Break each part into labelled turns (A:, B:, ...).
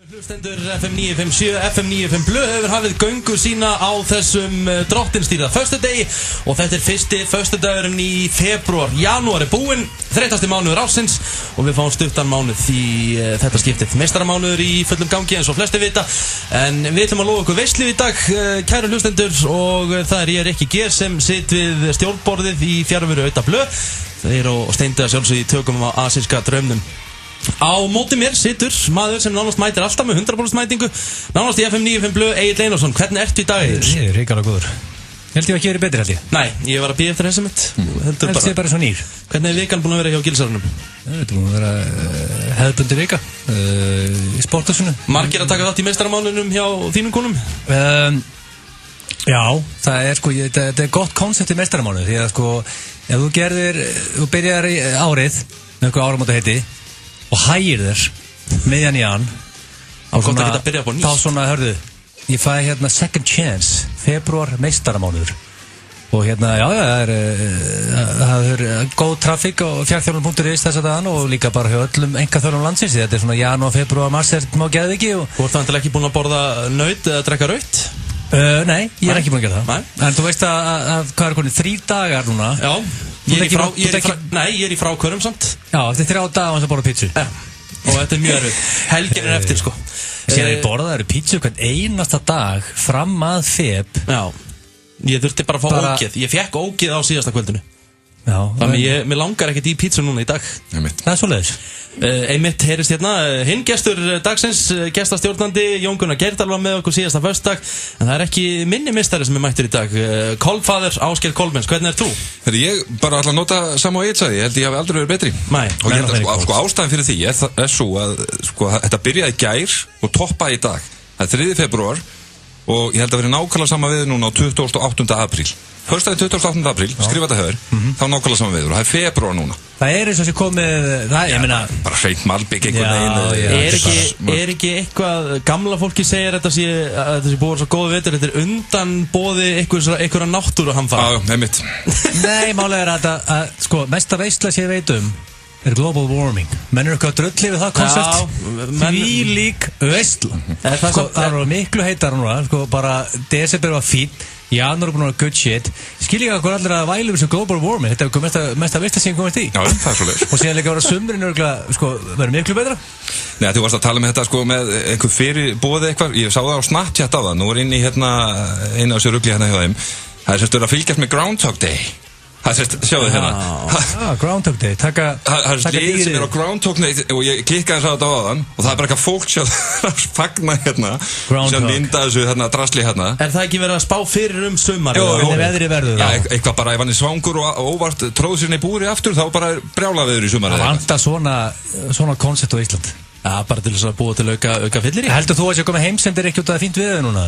A: Hlustendur FM 957, FM 95 Blö hefur hafið göngu sína á þessum drottinstýrða föstudegi og þetta fyrsti föstudagurinn í febrúar. Janúar búinn, 30. mánuður ársins og við fáum stuttan mánuð í þetta skiptið. Meistaramánuður í fullum gangi eins og flesti vita, en við ætlum að lofa okkur veislu í dag, kæru hlustendur, og það ég Rikki G sem sitt við stjórnborðið í fjarveru Auta Blö. Þeir og Steindi að sjálfsögðu í tökum á asíska draumnum. Á móti mér situr maður sem nánast mætir alltaf með 100% mætingu, nánast í FM 95 Blö, Egill Einarsson. Hvernig ertu í dag, Egill?
B: Ég ríkala góður. Held ég ekki verið betri, held ég.
A: Nei, ég var að bíða eftir þessi mitt.
B: Held ég bara svo nýr.
A: Hvernig vikan búin að vera hjá Gilsarunum?
B: Þetta er búin að vera hefðbundi vika í sporthúsinu.
A: Margir að taka þátt í meistaramánuðinum hjá þínum konum?
B: Já, það er þetta er gott koncept í meistaramánuð, því að ef þú byrjar í árið með einhver áramótaheiti og hægir þér miðjan í hann
A: og gott að geta að byrja upp á nýtt.
B: Þá svona, hörðu, ég fæ second chance, febrúar meistaramánuður og já, það er góð trafík á fjarkþjálfun.is þess að dagann og líka bara hjá öllum einkaþjálfum landsins. Þetta er svona janúar, febrúar, mars, má geða ekki og...
A: Þú ert þannig ekki búin að borða naut eða drekka raut?
B: Nei, ég er ekki búin að gera það.
A: Nei.
B: En þú veist að hvað er konið 3 dagar núna?
A: Já, ég er í frákvörum samt. Já,
B: eftir 3 dagar var það að borða pítsu.
A: Ja. Og þetta er mjög erfitt. Helgin er eftir, sko.
B: Sér ég borðaður pítsu hvern einasta dag fram að feb.
A: Já, ég þurfti bara að fá ógeð. Ég fekk ógeð á síðasta kvöldinu.
B: Já.
A: Þannig mér langar ekkert í pítsu núna í dag.
B: Það er svoleiðis.
A: Einmitt heyrist hérna hinn gestur dagsins, gestastjórnandi Jón Gunnar Geirdal var með okkur síðasta föstudag, en það er ekki minni meistari sem mættur í dag. Kolfaður Ásgeir Kolbens, hvernig ert þú?
C: Ég bara ætla að nota sama og ég sagði, ég held ég hafi aldrei verið betri.
A: Nei,
C: og ég held að ástæðan fyrir því er svo að þetta byrjaði í gær og toppaði í dag. Það er 3. febrúar og ég held að vera nákvæmlega sama við núna á 28. apríl. Föstudaginn 28. apríl, skrifa þetta höfur, þá nákvæmlega sama við og það er febrúar núna.
B: Það er eins og sé komið, ég meina... Bara
C: hreint malbygg einhvern
A: veginn. Er ekki eitthvað, gamla fólki segir þetta sé búið svo góð vetur, þetta er undanboði einhverja náttúruhamfara.
C: Já, einmitt.
B: Nei, málega er að mesta veisla sem ég veit er global warming. Menn eru eitthvað drulli við það koncept. Því lík veisla. Það eru miklu heitar núna, bara desember var fín, janúar er búin að vera good shit. Skil ég hvað allir að vælu þessu global warming, þetta er mesta veisla sem komast í.
C: Já, það er svolítið.
B: Og síðan líka vera sumrin verður miklu betra.
C: Nei, þú varst að tala með þetta með einhver fyrirbóði eitthvað. Ég sá það á Snapchat á það. Nú er inn í eina af sér rugli hérna hjá þeim. Það er sérst að fylgjast með Groundhog Day. Það sést, sjáðu hérna.
B: Groundhog Day, taka
C: það er líð sem er á Groundhog Day og ég klikkaði þess að þetta á þann og það er bara eitthvað fólk sem fagna hérna sem linda þessu drasli hérna.
A: Er það ekki verið að spá fyrir sumar?
B: Hvernig veðrið verður það?
C: Já, eitthvað bara ef hann er svangur og óvart tróð sér í búri aftur þá bara er brjála veður í sumar.
B: Það vantar svona koncept á Ísland.
A: Já, bara til þess að búa til auka fyllir í.
B: Heldur þú að ég komið heimsendir ekki út að það fínt veður núna?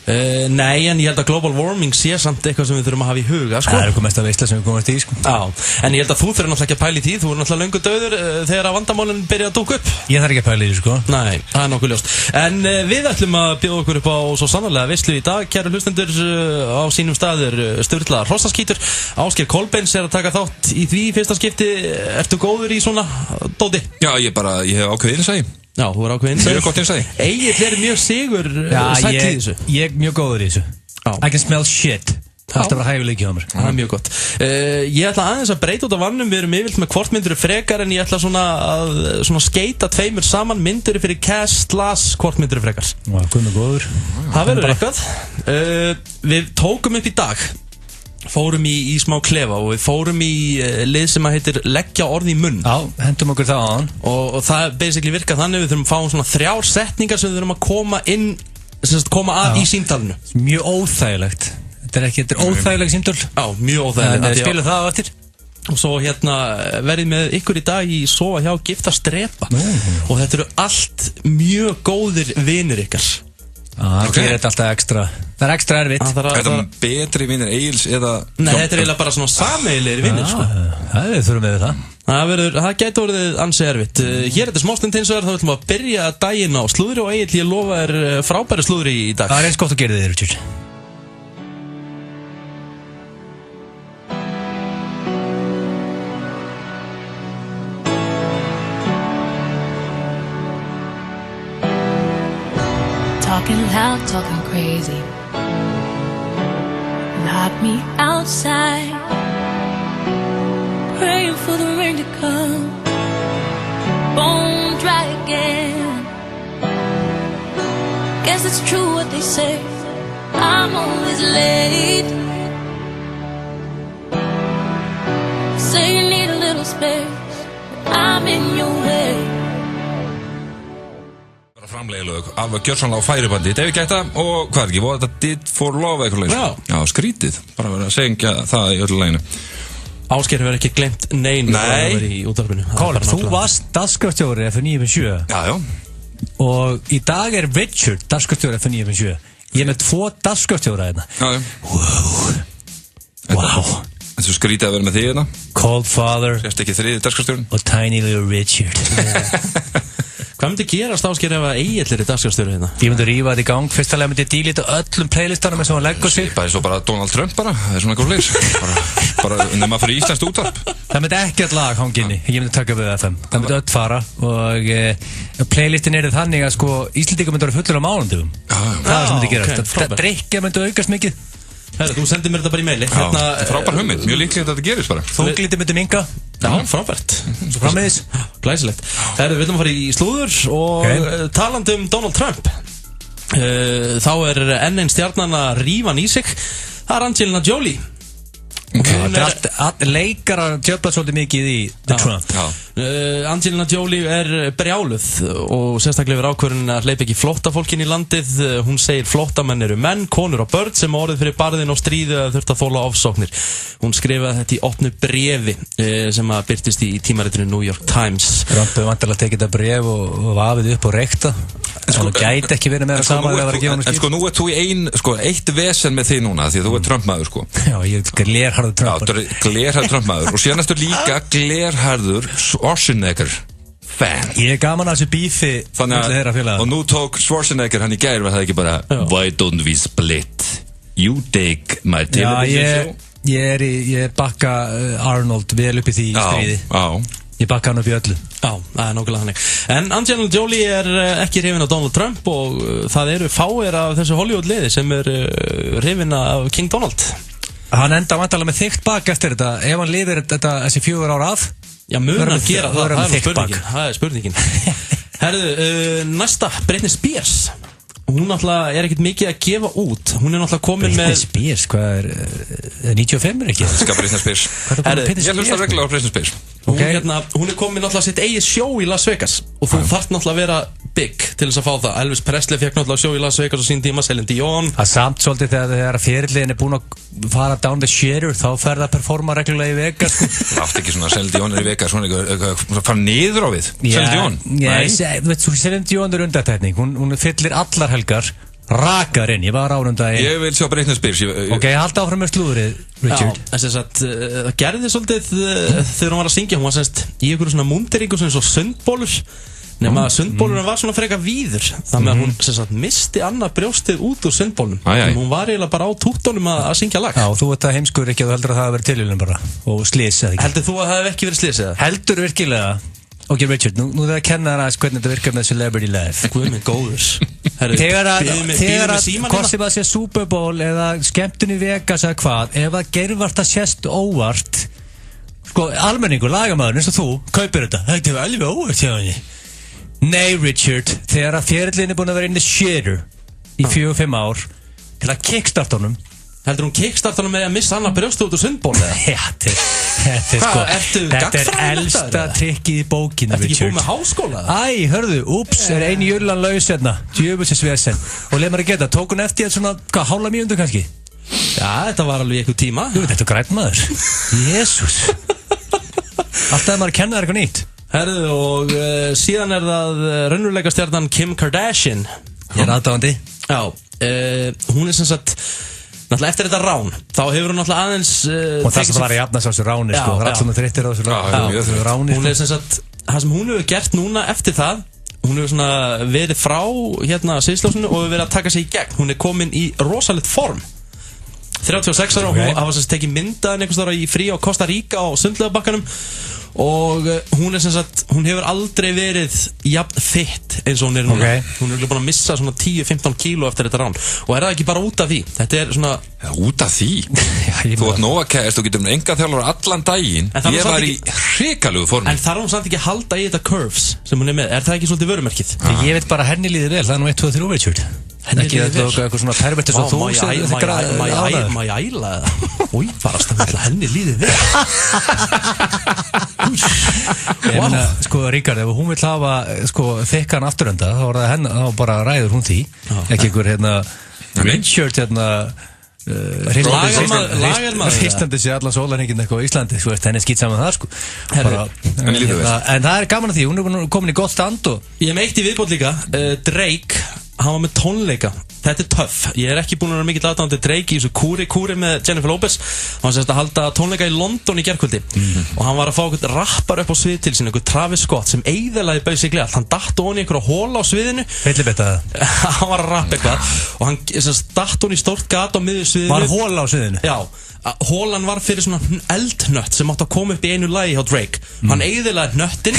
A: Nei, en ég held að global warming sé samt eitthvað sem við þurfum að hafa í huga,
B: Það er eitthvað mest að veisla sem við komast í,
A: Já, en ég held að þú þurfum náttúrulega ekki að pæla í því. Þú er náttúrulega löngu dauður þegar að vandamálinn byrja að dúka upp.
B: Ég þarf ekki að pæla í því,
A: Nei, það er nokkuð ljóst. En við ætlum að bjóða okkur upp á svo sannarlega veislu í dag. Kæru hlustendur, á sínum staður sturlaðar hrossaskítur. Ásgeir Kolbens er að taka þátt í því fyrsta skipti. Ertu góður í svona dóti?
C: Já, ég hef ákveðið innsæði.
A: Já, þú er ákveðin.
C: Mjög gott innsæði.
A: Egill er mjög sigur sæll í þessu.
B: Ég er mjög góður í þessu. I can smell shit. Það var hæguleiki á mér.
A: Það er mjög gott. Ég ætla aðeins að breyta út af vannum. Við erum yfirlt með hvort myndur frekar, en ég ætla að skeita tveimur saman. Myndur fyrir cast, hvort myndur frekar.
B: Hvað með góður?
A: Það verður eitthvað. Við tókum upp í dag, fórum í smá klefa og við fórum í lið sem að heitir leggja orð í munn.
B: Já, hendum okkur það á hann.
A: Og það basically virkar þannig, við þurfum að fá svona 3 setningar sem við þurfum að koma að í símtalinu.
B: Mjög óþægilegt. Þetta er óþægileg símtöl.
A: Já, mjög óþægilegt.
B: En spilum það á eftir.
A: Og svo verið með ykkur í dag í Sofa hjá Gifta Strepa. Og þetta eru allt mjög góðir vinir ykkar.
B: Það gerir þetta alltaf ekstra. Það er ekstra erfitt.
C: Er þetta betri vinnir Egils eða...
A: Nei, þetta er eiginlega bara svona sameiginlegir vinnir,
B: Það þurfum við það.
A: Það gæti orðið ansi erfitt. Hér er þetta smástund hins vegar, þá ætlum við að byrja daginn á slúðri og Egill, ég lofa þér frábæri slúðri í dag.
B: Það er eins gott að gera þér, Richard.
D: Talking loud, talking crazy. Lock me outside, praying for the rain to come. Bone dry again. Guess it's true what they say, I'm always late. Say you need a little space, but I'm in your way.
C: Framlega lög af gjörsanlega á færibandi David Guetta og hvað ekki, var þetta Did for Love eitthvað leið? Já, skrítið, bara verið að segja það í öllu læginu.
A: Ásgeir hefur ekki glemt neinu í útvarpinu.
B: Colin, þú varst dagskrárstjóri F957.
C: Já.
B: Og í dag Richard dagskrárstjóri F957. Ég með 2 dagskrárstjóra hérna. Wow.
C: Þetta er skrítið að vera með þig hérna.
B: Cold Father.
C: Sérst ekki 3. dagskrárstjórin.
B: Og Tiny Little Richard.
A: Hvað myndi gerast Ásgeir ef að Egill í dagskrárstjóri hérna?
B: Ég myndi rífa þetta í gang. Fyrstulega myndi ég delete öllum playlistanum eins og hann leggur sig.
C: Bara eins og bara Donald Trump bara. Það svona eitthvað fleiri. Bara nema fyrir íslenskt útvarp.
B: Það myndi ekkert lag hanginni. Ég myndi taka við FM. Það myndi öll fara. Og playlistin þannig að sko Íslendingar myndi vera fullur á mánundum. Það sem myndi gerast. Drikkja myndi aukast mikið.
A: Herra, þú sendir mér þetta bara í maili.
C: Frábær hugmynd, mjög líklegt að þetta gerist bara.
B: Þunglindi myndi minka.
A: Já, frábært.
B: Svo frammiðis.
A: Glæsilegt. Herra, við ætlum að fara í slúður og talandi Donald Trump. Þá enn einn stjarnan að rífa hann í sig. Það Angelina Jolie.
B: Leikarar djöfla svolítið mikið í The Trump.
A: Angelina Jolie brjáluð og sérstaklega yfir ákvörðun að hleypa ekki flóttafólkin í landið. Hún segir flóttamenn eru menn, konur og börn sem orðið fyrir barðin og stríðu að þurft að þola ofsóknir. Hún skrifaði þetta í opnu bréfi sem að birtist í tímaritinu New York Times.
B: Trump hefur vantilega tekið þetta bréf og vafið upp og reykta. Það gæti ekki verið meira saman að vera að gefa hann skil.
C: En sko nú þú í eitt vesen með þig núna því að þú Trump-maður sko.
B: Já, ég glerharður Trump.
C: Já, glerharður Trump-maður og síðan líka glerharður Schwarzenegger fan.
B: Ég gaman að þessu bífi
C: og nú tók Schwarzenegger hann í gær var það ekki bara Why don't we split? You take my television show.
B: Ég bakka Arnold vel upp í því stríði.
C: Já.
B: Ég bakka hann upp í öllu.
A: Já, það nákvæmlega hannig. En Angelina Jolie ekki hrifin af Donald Trump og það fáir af þessu Hollywood-liði sem hrifin af King Donald.
B: Hann enda vantarlega með þykkt bak eftir þetta. Ef hann lifir þessi 4 ár af.
A: Já, mun hann gera það. Spurningin. Herðu, næsta, Britney Spears. Hún náttúrulega ekkert mikið að gefa út. Hún náttúrulega komin með...
B: Britney Spears, hvað 95 ekki?
C: Ska Britney Spears. Ég hlusta reglulega á Britney Spears.
A: Hún komin náttúrulega sitt eigið sjó í Las Vegas og þú þarft náttúrulega að vera big til þess að fá það. Elvis Presley fekk náttúrulega sjó í Las Vegas á sín tíma, Celine Dion.
B: Það samt svolítið þegar fyrirliðin búin að fara down the shitter þá ferða að performa reglulega í Vegas.
C: Átti ekki svona Celine Dion í Vegas, svona fara niður á við. Celine Dion.
B: Celine Dion undatækning, hún fyllir allar helgar. Rakar inn, ég var árundagi.
C: Ég vil sjá Britney Spears.
B: Ok, halda áfram með slúðrið, Richard.
A: Já, það gerði svolítið þegar hún var að syngja. Hún var í einhverju svona múnderingu sem svo sundbólur. Nefna að sundbólurinn var svona freka víður. Þannig að hún misti annað brjóstið út úr sundbólunum. Hún var eiginlega bara á túttunum að syngja lag.
B: Já, þú veit að heimskur ekki að þú heldur að það hafi verið tilvílun bara. Og slís eða ekki.
A: Heldur þú að það hef ekki verið slís eða?
B: Heldur virkilega. Ok, Richard, nú þegar kenna þér aðeins hvernig þetta virkar með Celebrity Life.
A: Guð minn góður.
B: Þegar að hvort sem það sé Super Bowl eða skemmtun í Vegas eða hvað, ef það gerðvart að sést óvart, sko, almenningur, lagamæður, eins og þú, kaupir þetta. Þetta er alveg óvart hjá henni. Nei, Richard, þegar að fyrirliðin búin að vera in the shitter í 4-5 ár til að kickstart honum.
A: Heldur hún kickstartanum með að missa annað brjóstu út úr sundbóli?
B: Þetta er elsta trikkið í bókinu, Richard.
A: Ertu ekki búið með háskóla?
B: Æ, hörðu, úps, einu jöllan laus hérna. Djöfusins vesen. Og leið maður að geta, tók hún eftir svona, hálfa mínútu kannski?
A: Já, þetta var alveg eitthvað tíma.
B: Jú, þetta er grænt maður. Jésús. Alltaf maður að kenna þér eitthvað nýtt.
A: Herðu, og síðan það raunveruleika stjarnan Kim Kardashian.
B: Ég aðdáandi.
A: Já, hún sem sagt náttúrulega eftir þetta rán, þá hefur hún náttúrulega aðeins
B: og það sem var að jafna þessu ráni, sko, það er alls svona þreyttir á þessu ráni.
A: Hún sem sagt, það sem hún hefur gert núna eftir það, hún hefur svona verið frá hérna sviðsljósinu og hefur verið að taka sig í gegn. Hún komin í rosalegt form. 36 ára og hún hafa sem sagt tekið myndaðin einhvers þar í frí á Costa Rica á sundlaugabakkanum og hún sem sagt, hún hefur aldrei verið jafn fitt eins og hún núna hún búin að missa svona 10-15 kíló eftir þetta rán og það ekki bara út af því þetta svona
C: út af því? Þú átt nóga kæst, þú getur enga þjálfur allan daginn ég var í hrikalegu formi
A: en þarf hún samt ekki að halda í þetta curves sem hún með, það ekki svolítið vörumerkið?
B: Ég veit bara henni líður vel, það nú 1, 2, 3 Richard ekki eitthvað svona pervertis og þú
A: má ég æla það? Új, farast að henni líður vel
B: Sko Ríkard, ef hún vill hafa þykkan afturenda þá er það henni, þá bara ræður hún því ekki einhver Richard Íslandi sé allan sólarhringin eitthvað á Íslandi henni skýt saman það en það gaman að því, hún komin í gott stand
A: ég meitt í viðbót líka Drake, hann var með tónleika þetta töff, ég ekki búin að vera mikill aðdáandi Drake í þessu kúri með Jennifer Lopez hann var semst að halda tónleika í London í gærkvöldi og hann var að fá einhvern rappar upp á svið til sín, einhvern Travis Scott sem eyðilaði basically allt, hann datt ofan í einhverja hóla á sviðinu hann var að rappa eitthvað og hann datt ofan í stórt gat á miðju sviðinu
B: var hóla á sviðinu?
A: Já, hólan var fyrir svona eldnött sem átti að koma upp í einu lagi hjá Drake hann eyðilaði hnöttin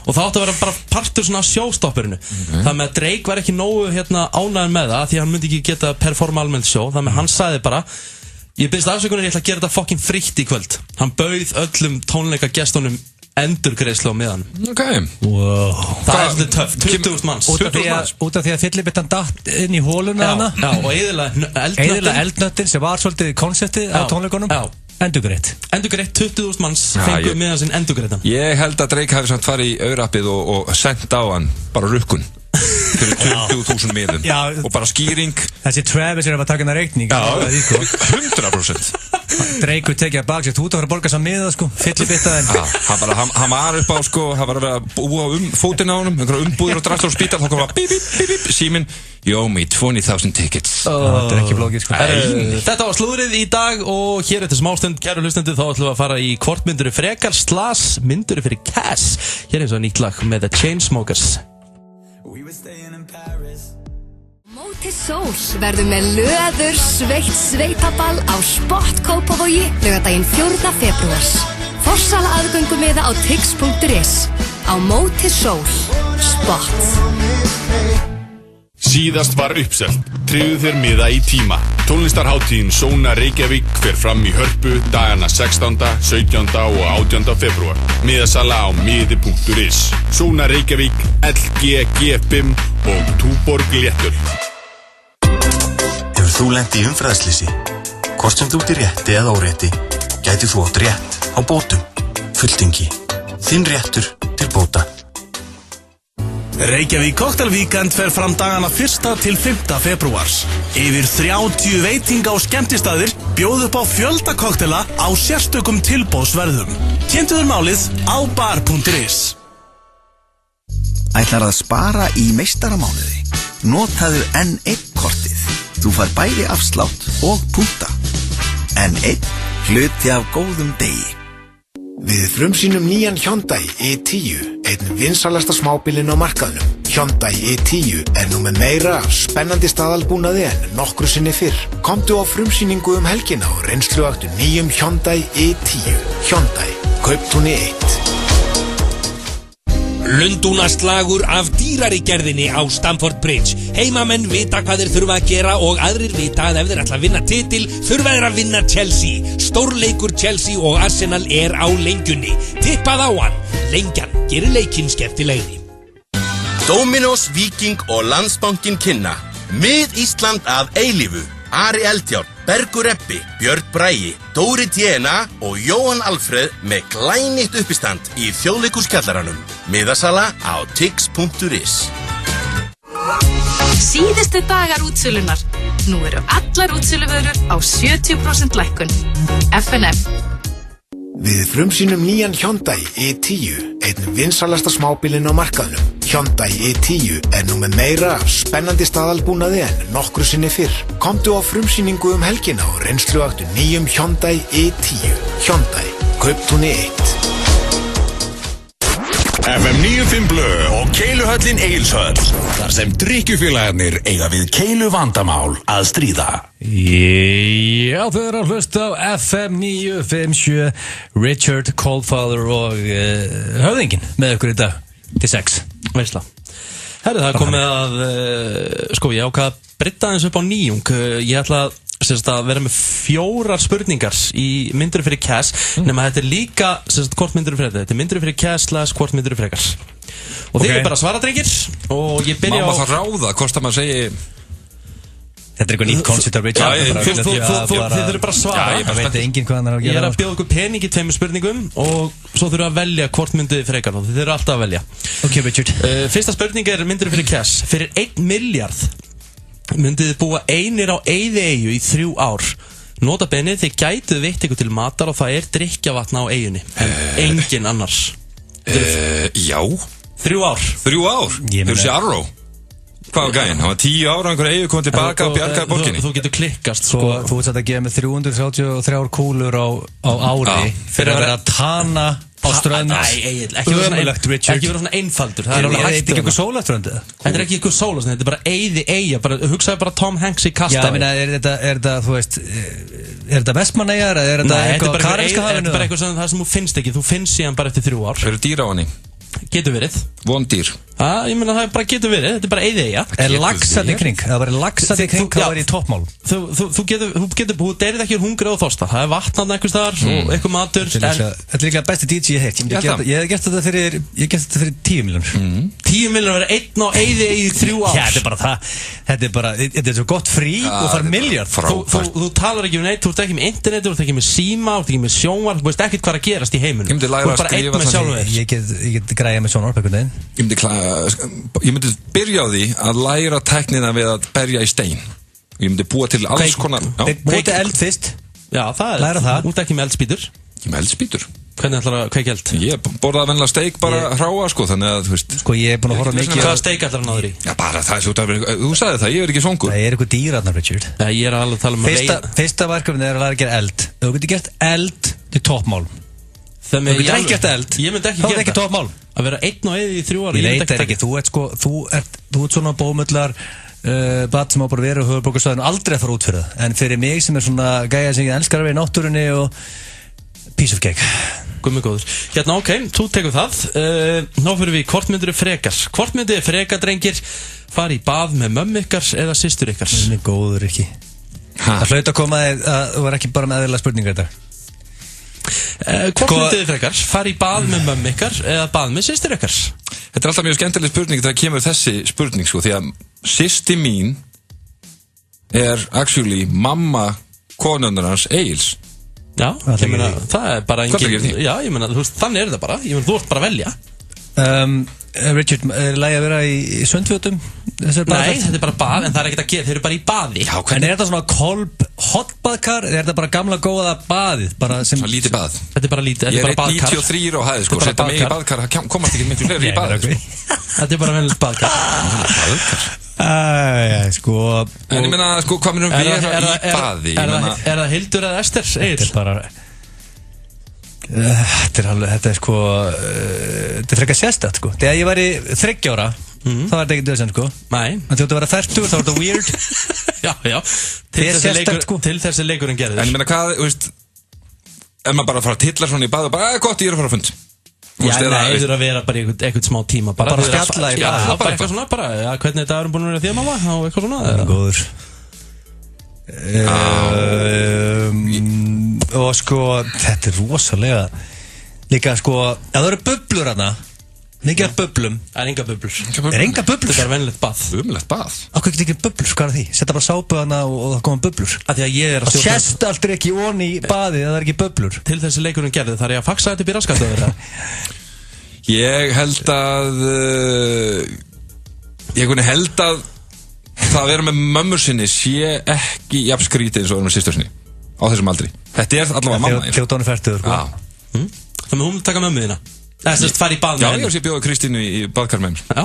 A: og það átti að vera bara partur svona sjóstoppurinu það með að Drake var ekki nógu ánægður með það því hann myndi ekki geta performa almennt sjó það með hann sagði bara ég byrðist afsökunar, ég ætla að gera þetta fucking frítt í kvöld hann bauð öllum tónleika gestunum endurgreiðslu á miðan
B: wow.
A: Það er svolítið töff, 20.000 manns
B: út af því að fyllibittan datt inn í hóluna hana
A: og eyðilega
B: eldnöttin sem var svolítið konseptið á tónleikunum endurgreitt
A: 20.000 manns fengu miðan sinn endurgreittan
C: ég held að Drake hafi samt farið í aurappið og sendt á hann bara rukkun fyrir 20.000 miðum og bara skýring
B: þessi Travis að taka hennar reikning
C: 100%
B: Drake tekið að baka sér út að fara að borga saman miða fyllibittaðin
C: hann var upp á hann var að vera búa fótinn á honum einhverja umbúðir og drastur og spítal þá kom að bíp síminn you owe me 20,000 tickets
B: þetta er ekki blókið
A: þetta var slúðrið í dag og hér eftir smástund kæru hlustendur þá ætlum við að fara í hvort mynduru frekar mynduru fyrir Cass hér eins og nýtt lag með The Chainsmokers
E: Móti Sól verður með löður sveitaball á Sport Kópavogi laugardaginn 4. febrúar. Forsala aðgöngumiða á tix.is á Móti Sól Sport.
F: Síðast var uppselt. Tryggðu þér miða í tíma. Tónlistarhátíðin Sóna Reykjavík fer fram í Hörpu dagana 16., 17. og 18. febrúar. Miðasala á miði.is. Sóna Reykjavík, LGG5 og Túborg Léttul.
G: Hefur þú lent í umferðarslysi? Hvort sem þú ert í rétti eða órétti, gæti þú átt rétt á bótum. Fulltingi. Þinn réttur til bóta.
H: Reykjavík Cocktail Weekend fer fram dagana 1. til 5. febrúars. Yfir 30 veitinga- og skemmtistaðir bjóð upp á fjölda koktela á sérstökum tilboðsverðum. Kynntu þér málið á bar.is.
I: Ætlar að spara í meistaramánuði? Notaðu N1 kortið. Þú fær bæði afslátt og punkta. N1 hluti af góðum degi. Við frumsýnum nýjan Hyundai i10, einn vinsalasta smábílinn á markaðnum. Hyundai i10 nú með meira af spennandi staðalbúnaði en nokkru sinni fyrr. Komdu á frumsýningu helgina og reynsluaktu nýjum Hyundai i10. Hyundai, Kauptúni 1.
J: Lundúnaslagur af dýrari gerðinni á Stamford Bridge. Heimamenn vita hvað þeir þurfa að gera og aðrir vita að ef þeir ætla að vinna titil þurfa þeir að vinna Chelsea. Stórleikur Chelsea og Arsenal á lengjunni. Tippað á hann. Lengjan gerir leikinn skemmtilegri.
K: Dominos, Viking og Landsbankinn kynna. Mið Ísland að eilífu. Ari Eldjárn, Bergur Ebbi, Björn Bragi, Dóri Tjena og Jóhann Alfreð með glænýtt uppistand í Þjóðleikhúskjallaranum. Miðasala á tix.is.
L: Síðustu dagar útsölunar. Nú eru allar útsöluvörur á 70% lækkun. FNF.
I: Við frumsýnum nýjan Hyundai i10, einn vinsalasta smábílinn á markaðnum. Hyundai i10 nú með meira af spennandi staðalbúnaði en nokkru sinni fyrr. Komdu á frumsýningu helgina og reynsluaktu nýjum Hyundai i10. Hyundai, Kauptúni 1.
M: FM 95 Blö og Keiluhöllin Egilshöll. Þar sem drykkjufélagarnir eiga við keilu vandamál að stríða.
B: Já, þau eru að hlusta á FM 957, Richard Coldfather og höfðinginn með ykkur í dag til 6.
A: Veistla. Herri, það er komið að, ég ákvað að brydda eins upp á nýjung. Ég ætla að vera með 4 spurningar í myndir fyrir cash, nema þetta er líka hvort myndir fyrir þetta. Þetta er myndir fyrir cash / hvort myndir fyrir frekar. Og þið er bara svara, drengir, og ég byrja á...
C: Mamma þarf ráða, hvort að maður segi...
B: Þetta er eitthvað nýtt koncept af Richard.
A: Þið þurfum bara að svara.
B: Það veit enginn hvað hann er að gera.
A: Ég er að bjóða ykkur pening í 2 spurningum og svo þurfum að velja hvort myndið þið frekar. Þið þurfum alltaf að velja.
B: Ok, Richard.
A: Fyrsta spurning er myndir fyrir cash. Fyrir 1 miljard myndið þið búa einir á eyðieyju í 3 ár. Nota bene, þið gætuð veitt ykkur til matar og það er drykkjavatn á eyjunni. Engin annars.
C: Já.
A: 3 ár.
C: 3 ár? Þú sé Arrow. Hvað var gæinn? Hann var 10 ára, einhver eyju komið tilbaka og bjargaði borginni.
A: Þú getur klikkast,
B: Þú ert að gefa með 333 kúlur á ári fyrir að vera að tana á strönd.
A: Nei, ekki vera svona einfaldur.
B: Er þetta ekki eitthvað sólaströnd?
A: Þetta er ekki eitthvað sólaströnd, þetta er bara eyðieyja. Hugsaðu bara Tom Hanks í Castaway.
B: Já, ég meina, er þetta, þú veist, er þetta Vestmannaeyjar eða er þetta eitthvað Karenska hafinu?
A: Þetta er bara eitthvað það sem þú finnst ekki, þú finnst síðan bara eftir 3 ár.
C: Eru dýr á henni?
A: Getur verið.
C: Vondýr.
A: Ég meina það bara getur verið, þetta er bara eyðieyja.
B: Er laxað í kring? Það var laxað í kring, það var í toppmál.
A: Þú deyrið ekki hungrið og þorsta. Það er vatnað einhvers staðar og eitthvað matur.
B: Þetta er líka besti DJ ég heilt. Ég hef gert þetta fyrir 10 miljónur.
A: 10 miljónur er 1 á eyðieyju í 3 ár.
B: Já, þetta er bara það. Þetta er svo gott frí og fær miljard.
A: Þú talar ekki um neitt, þú ert ekki með internet, þú ert ekki með síma, þú ert ekki með sjónvarp, þú veist ekkert hvað er að gerast í heiminum. Þú ert bara einn með sjálfum þér.
B: Ég get græja með sjónvarp einhvern veginn.
C: Ég myndi byrja á því að læra tæknina við að berja í stein. Ég myndi búa til alls konar...
B: Búa til eld fyrst.
A: Já,
B: læra það.
A: Þú ert ekki með eldspýtur.
C: Ekki með eldspýtur?
A: Hvernig ætlar að kveikja eld?
C: Ég borðaði vennilega steik bara hráa, þannig að, þú veist...
B: Ég er búin að horfa mikið...
A: Hvaða steik ætlar að náður í?
C: Já, bara það, þú sagði það, ég er ekki svongur.
B: Það er eitthvað dýrarnar, Richard.
A: Ég er alveg að tala um að veið...
B: Fyrsta verkefni er að læra að gera eld. Þú getur gert eld til toppmál. Þú getur ekki gert eld.
A: Ég myndi ekki gera það. Að vera 1 á eyði í 3 ára.
B: Ég veit ekki, þú ert svona bómullar bad sem á bara verið á höfuðborgarsvæðinu aldrei að fara út fyrir það. En fyrir mig sem er svona gæja sem ég elskar að vera í náttúrunni og piece of cake.
A: Gummi góður. Hérna, ok, þú tekur það. Nú fyrir við, hvort myndir þið frekar? Hvort myndir þið frekar, drengir, fara í bað með mömmu ykkar eða systur ykkar?
B: Gummi góður ekki. Það hlaut að koma að þú var ekki bara með eðlilega spurningar þetta.
A: Hvort myndið þið frekar? Fara í bað með mömmu ykkar eða bað með systur ykkar?
C: Þetta er alltaf mjög skemmtileg spurning þegar kemur þessi spurning, því að systir mín er actually mamma konunnar hans Egils.
A: Já, ég meina, það er bara engin... Já, ég meina, þannig er það bara. Ég meina, þú ert bara að velja.
B: Richard, er lægi að vera í sundfjötum?
A: Nei, þetta er bara bað, en það er ekkert að gera, þeir eru bara í baði.
B: Já, en er þetta svona kolb hotbaðkar, eða er þetta bara gamla góða baðið?
C: Svona lítið bað.
A: Þetta er bara lítið, þetta er bara baðkar.
C: Ég er 1,93 á hæði, setja mig í baðkar, það komast ekki miklu fleiri í baði.
A: Þetta er bara venilegt baðkar.
C: En ég meina, hvað minnum við í baði?
A: Er það Hildur eða Ester, Egil?
B: Þetta er frekar sérstætt Þegar ég var í 30 ára þá var þetta ekki döðsend
A: Nei.
B: En þegar þú var að 30 þá var þetta weird.
A: Já Til þessi leikurinn gerði.
C: En ég meina hvað, veist, ef maður bara að fara að tilla svona í bað og bara, gott, ég er að fara að fund.
A: Já, nei, þú þurfa að vera bara eitthvað smá tíma. Bara
B: spjalla í bað.
A: Já, bara eitthvað svona, hvernig er dagurinn búin að vera því að mamma og eitthvað svona.
B: Góður. Og þetta er rosalega líka ef það eru bublur hana mikið af bublum.
A: Það er enga bublur.
B: Er enga bublur?
A: Þetta er venilegt bað.
C: Venilegt bað?
B: Akkur ekki bublur, hvað er því? Setta bara sápu hana og það koma bublur.
A: Af því að ég er að
B: stjórna. Það sést aldrei ekki onni í baði að það er ekki bublur.
A: Til þessi leikurinn gerði þar ég að faxa þetta upp í raskastöður.
C: Ég held að það að vera með mömmur sinni sé ekki jafn skrítið eins og vera með systur sinni á þessum aldri. Þetta er allavega mamma.
B: Þjóttánu færtuður.
A: Þannig að hún taka mömmu þína. Það er fara í bað með henni.
C: Já, ég bjóði Kristínu í baðkar með henni.
A: Já,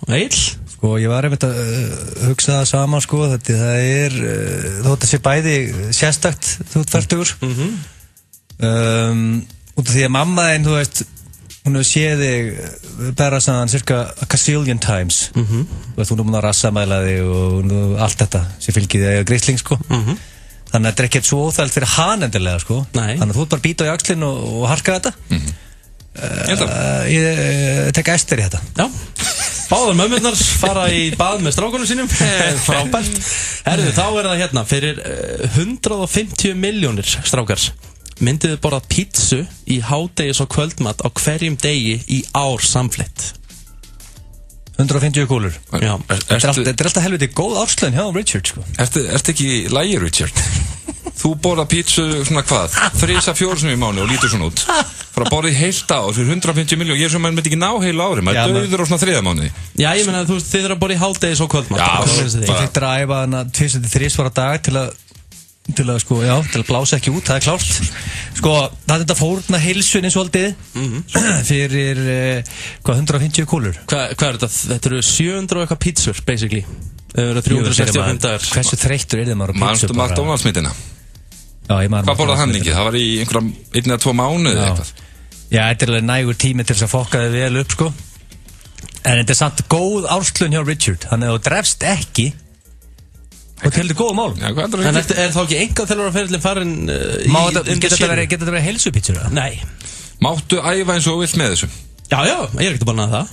A: og Egil?
B: Ég var einmitt að hugsa það sama, það er, þótt að sé bæði sérstakt, þú ert færtugur. Út af því að mamma þín, þú veist, hún hefur séð þig bara sann cirka a gazillion times þú veist, hún búin að rassamæla þig og allt þetta sem fylgir þig að grisling, sko þannig að þetta er ekkert svo óþælt fyrir hann endilega, sko þannig að þú ert bara að býta á jakslinn og harka þetta ég tek Ester í þetta
A: Já, báðar mömmurnar fara í bað með strákunum sínum frábært Herðu, þá er það hérna fyrir 150 milljónir strákar myndið þið borðað pítsu í hádegis og kvöldmat á hverjum degi í ár samfleytt
B: 150 kúlur
A: Já.
B: Þetta er alltaf helviti góð árslaun hjá Richard, sko
C: Ertu ekki í lagi, Richard? Þú borða pítsu svona hvað? 3-4 sem í mánu og lítur svona út Frá borðið heilt ár fyrir 150 miljón Ég er sem maður myndi ekki ná heilu ári Maður döður á svona 3 mánuði
A: Já, ég meina þú veist, þið eru að borða í hádegis og kvöldmat
B: Þið þurftir að æfa hana 2-3 svara dag til að sko, já, til að blása ekki út, það er klárt sko, það er þetta fórna heilsunni svolítið fyrir hvað, 150 kúlur
A: Hvað er þetta? Þetta eru 700 og eitthvað pítsur, basically Það eru 365 dagar
B: Hversu þreyttur er þið maður á pítsu?
C: Manstu McDonalds-myndina?
B: Já, ég maður
C: Hvað borðað hann ekki? Það var í einhverja 1 eða 2 mánuði eða eitthvað
B: Já, þetta er alveg nægur tími til þess að fokka þið vel upp, sko En þetta er samt góð árslun hjá Richard Þannig að þú drefst ekki og til þetta góða mál
A: En er þá ekki enga þegar ferillin farin
B: Getur þetta verið heilsupítsur?
A: Nei
C: Máttu æfa eins og vilt með þessu?
A: Já, ég er ekkert að banna það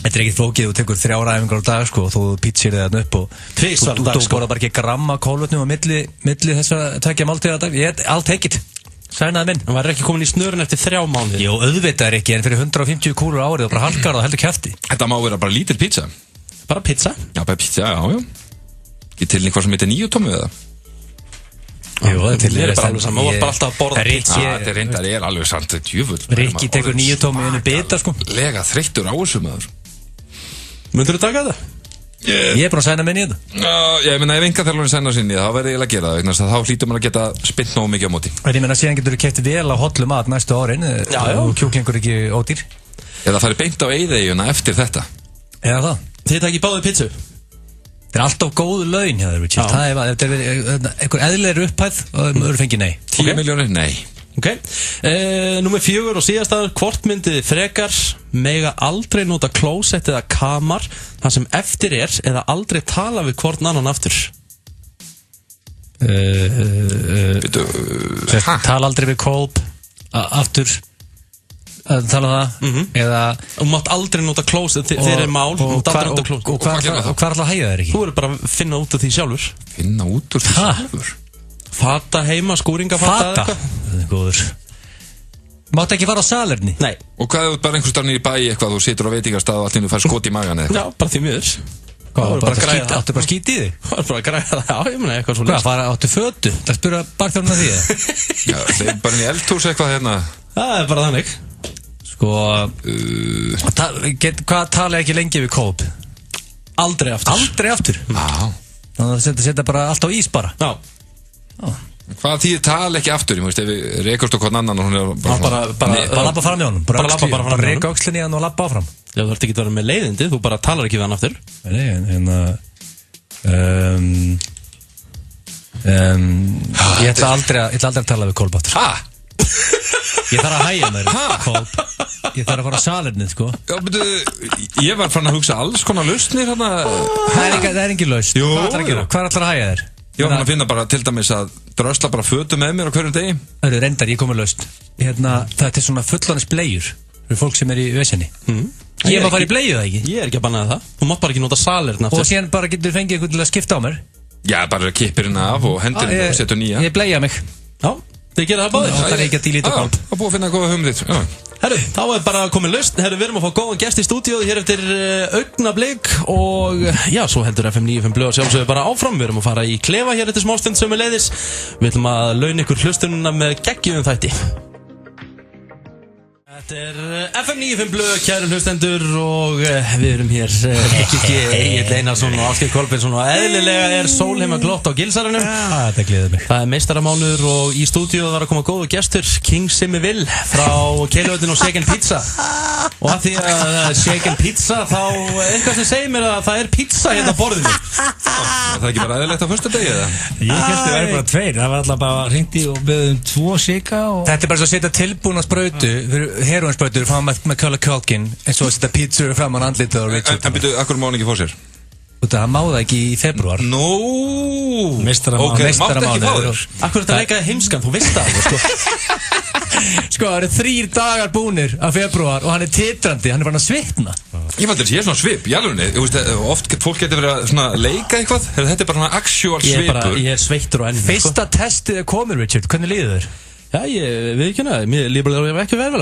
B: Þetta er ekkert flókið, þú tekur 3 æfingar á dag, sko og þú pítsir þið þarna upp og þú borðar bara ekki gramma kólvetnum á milli þess að tekja máltíða á dag I'll take it Sænaði minn
A: Hann var ekki komin í snurun eftir 3 mánuði
B: Jú, auðvitað er ekki, en fyrir 150 kúlur árið og bara halkar og heldur kjafti
C: Þetta má vera bara lítil pizza
A: Bara pizza?
C: Já, bara pizza, já Ekki til einhvað sem heitir 9 tómu eða?
B: Jú, þetta
A: er bara alveg saman, þú var bara alltaf að borða pizza
C: Þetta reyndar er alveg samt djöfull
B: Rikki tekur 9 tómu í einu bita, sko
C: Lega þreyttur á þessu maður
A: Myndur þú taka það?
B: Ég er bara að sæna minni í þetta
C: Ég meina, ef enga þjálfarinn sæna sinni þá verði ég að gera það þá hlýtur maður að geta spynt nógu mikið á móti
B: Ég meina, síðan getur þú keypt vel á hollu mat næstu árin og kjúklingur ekki ódýr
C: Eða farið beint á eyðeyjuna eftir þetta
B: Eða það
A: Þið takið báðið pizzu
B: Það er alltaf góð laun hjá þér, Richard Það er einhver eðlilegri upphæð og maður fengið nei
C: 10 milljónir, nei
A: Ok, númer 4 og síðastaður hvort myndið frekar mega aldrei nota klósett eða kamar það sem eftir er eða aldrei tala við hvort annan aftur
B: Tala aldrei við Kolb aftur að tala það eða
A: Þú mátt aldrei nota klósett þegar er mál
B: og hvað er alltaf að hægja þér ekki?
A: Þú verður bara að finna út úr því sjálfur
C: Finna út úr því sjálfur?
A: Fata heima, skúringafata
B: Fata? Það er góður Máttu ekki fara á salerni?
C: Nei Og hvað er bara einhver starfni í bæ eitthvað þú situr á veitingastað og allt í fær skot í magan eða
A: Já, bara því miður
B: Áttu bara skít í þig?
A: Það var bara að græða það, já, ég meina eitthvað svo
B: Hvað, áttu fötu? Það spura barþjórna því
C: Já, þeir bara inn í eldhús eitthvað hérna
A: Það er bara þannig
B: Sko Hvað tala ekki lengi við Kolb?
A: Aldrei aftur
B: Aldrei aftur?
C: Já
B: Þannig að setja bara allt á ís bara
A: Já
C: Hvað þýðir tala ekki aftur? Ég veist, ef við rekast okkur annan og hún er
B: bara labba fram í honum Bara reka öxlinni í hann og labba áfram
A: Já, þú ert ekki að vera með leiðindi, þú bara talar ekki við hann aftur
B: Ég ætla aldrei að tala við Kolb aftur Ég þarf að hægja mér Kolb Ég þarf að fara á salernið, sko
C: Já, betur Ég var fann að hugsa alls konar lausnir
B: Það er engin lausn Hvað er alltaf að hægja þér?
C: Ég var fann að finna bara til dæmis að drösla bara fötu með mér á hverjum degi
B: Það er reyndar, ég kom með lausn Það er til svona fullanis bleiur fyrir fólk sem er í vesenni Ég maður fara í bleiu það ekki
A: Ég er ekki að banna það Þú mátt bara ekki nota salerna
B: Og síðan bara getur fengið einhvern til að skipta á mér
C: Já, bara kippirinn af og hendurinn og setja nýja
B: Ég bleia mig
A: Já, þið gera það báðir
B: Það er ekki að dílita Kolb
C: Það búið að finna góða hugmyndir
A: Herru, þá er bara komin lausn Herru, við erum að fá góðan gest í stúdíóðu hér eftir augnablik og já, svo heldur FM 95 blöð sjálfsögðu bara áfram Við erum að fara í klefa hér eftir smástund sömuleiðis Við ætlum að launa ykkur hlustununa með geggjum þætti Þetta er FM 95 blöð, kæru hlustendur og við erum hér ekki Egill Einarsson og Ásgeir Kolbeinsson og eðlilega er sólheima glott á Gilsarunum
B: Þetta gleður mig
A: Það er meistaramánuður og í stúdíu var að koma góðu gestur King Simmi Will frá Keiluhöllin og Shaken Pizza og að því að Shaken Pizza þá eitthvað sem segir mér að það er pizza hérna á borðinu
C: það ekki bara eðlilegt á föstudegi eða?
J: Ég held að það væri bara 2. Það var alltaf bara hringt í og beðið 2 sika og...
B: Þetta bara svo að setja tilbúna sprautu heroinsprautur fram með Kjöla Kjölkin eins og að setja pítsur fram á andlitið á Richard.
C: En byrju, akkur má hann ekki fá sér?
B: Það má það ekki í februar.
J: Meistaramánuður.
C: Ok, mátti ekki fá þér?
A: Akkur þetta leikaði heimskan, þú veist það sko.
B: Sko, það eru 3 dagar búnir af februar og hann titrandi, hann bara að svitna.
C: Ég fannst þess, ég svona svip, í alvegni. Oft fólk getur verið að svona leika eitthvað. Þetta bara svona actual svipur.
A: Ég sveittur á ennum.
B: Fyrsta testið komið, Richard, hvernig líður þér?
A: Já, ég veit ekki hana, mér líður ekki vel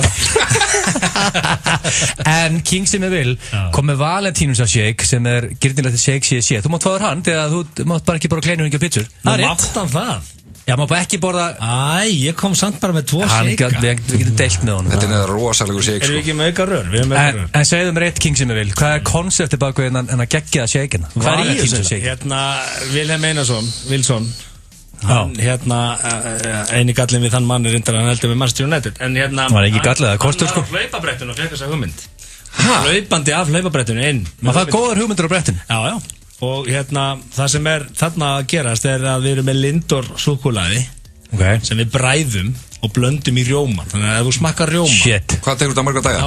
B: En King sem ég vil kom með Valentínus að shake sem gyrnilegt shake sé. Þú mátt fáður hann þegar þú mátt bara ekki borða kleinur og pítsur.
J: Það mátt hann það?
B: Já, maður bara ekki borða...
J: Ég kom samt bara með 2 shake.
B: Við getum deilt með honum.
C: Þetta rosalegur shake,
J: Erum við ekki með auka rör?
B: En segðu mér eitt King sem ég vil. Hvað konseptið bak við en að geggja að shake-ina? Hvað í þessu shake?
J: Vilhelm Einarsson, Wilson hann eini gallin við þann mann reyndar hann heldur með Manchester United en
B: var ekki gallið, það kostur sko
J: hann var á hlaupabrettinu og fekk þessa hugmynd hlaupandi af hlaupabrettinu inn
B: maður það góðar hugmyndir á brettinu
J: já og það sem þarna að gerast að við erum með Lindor súkkulaði sem við bræðum og blöndum í rjóman þannig að ef þú smakkar rjóman
C: hvað tekur þetta marga daga?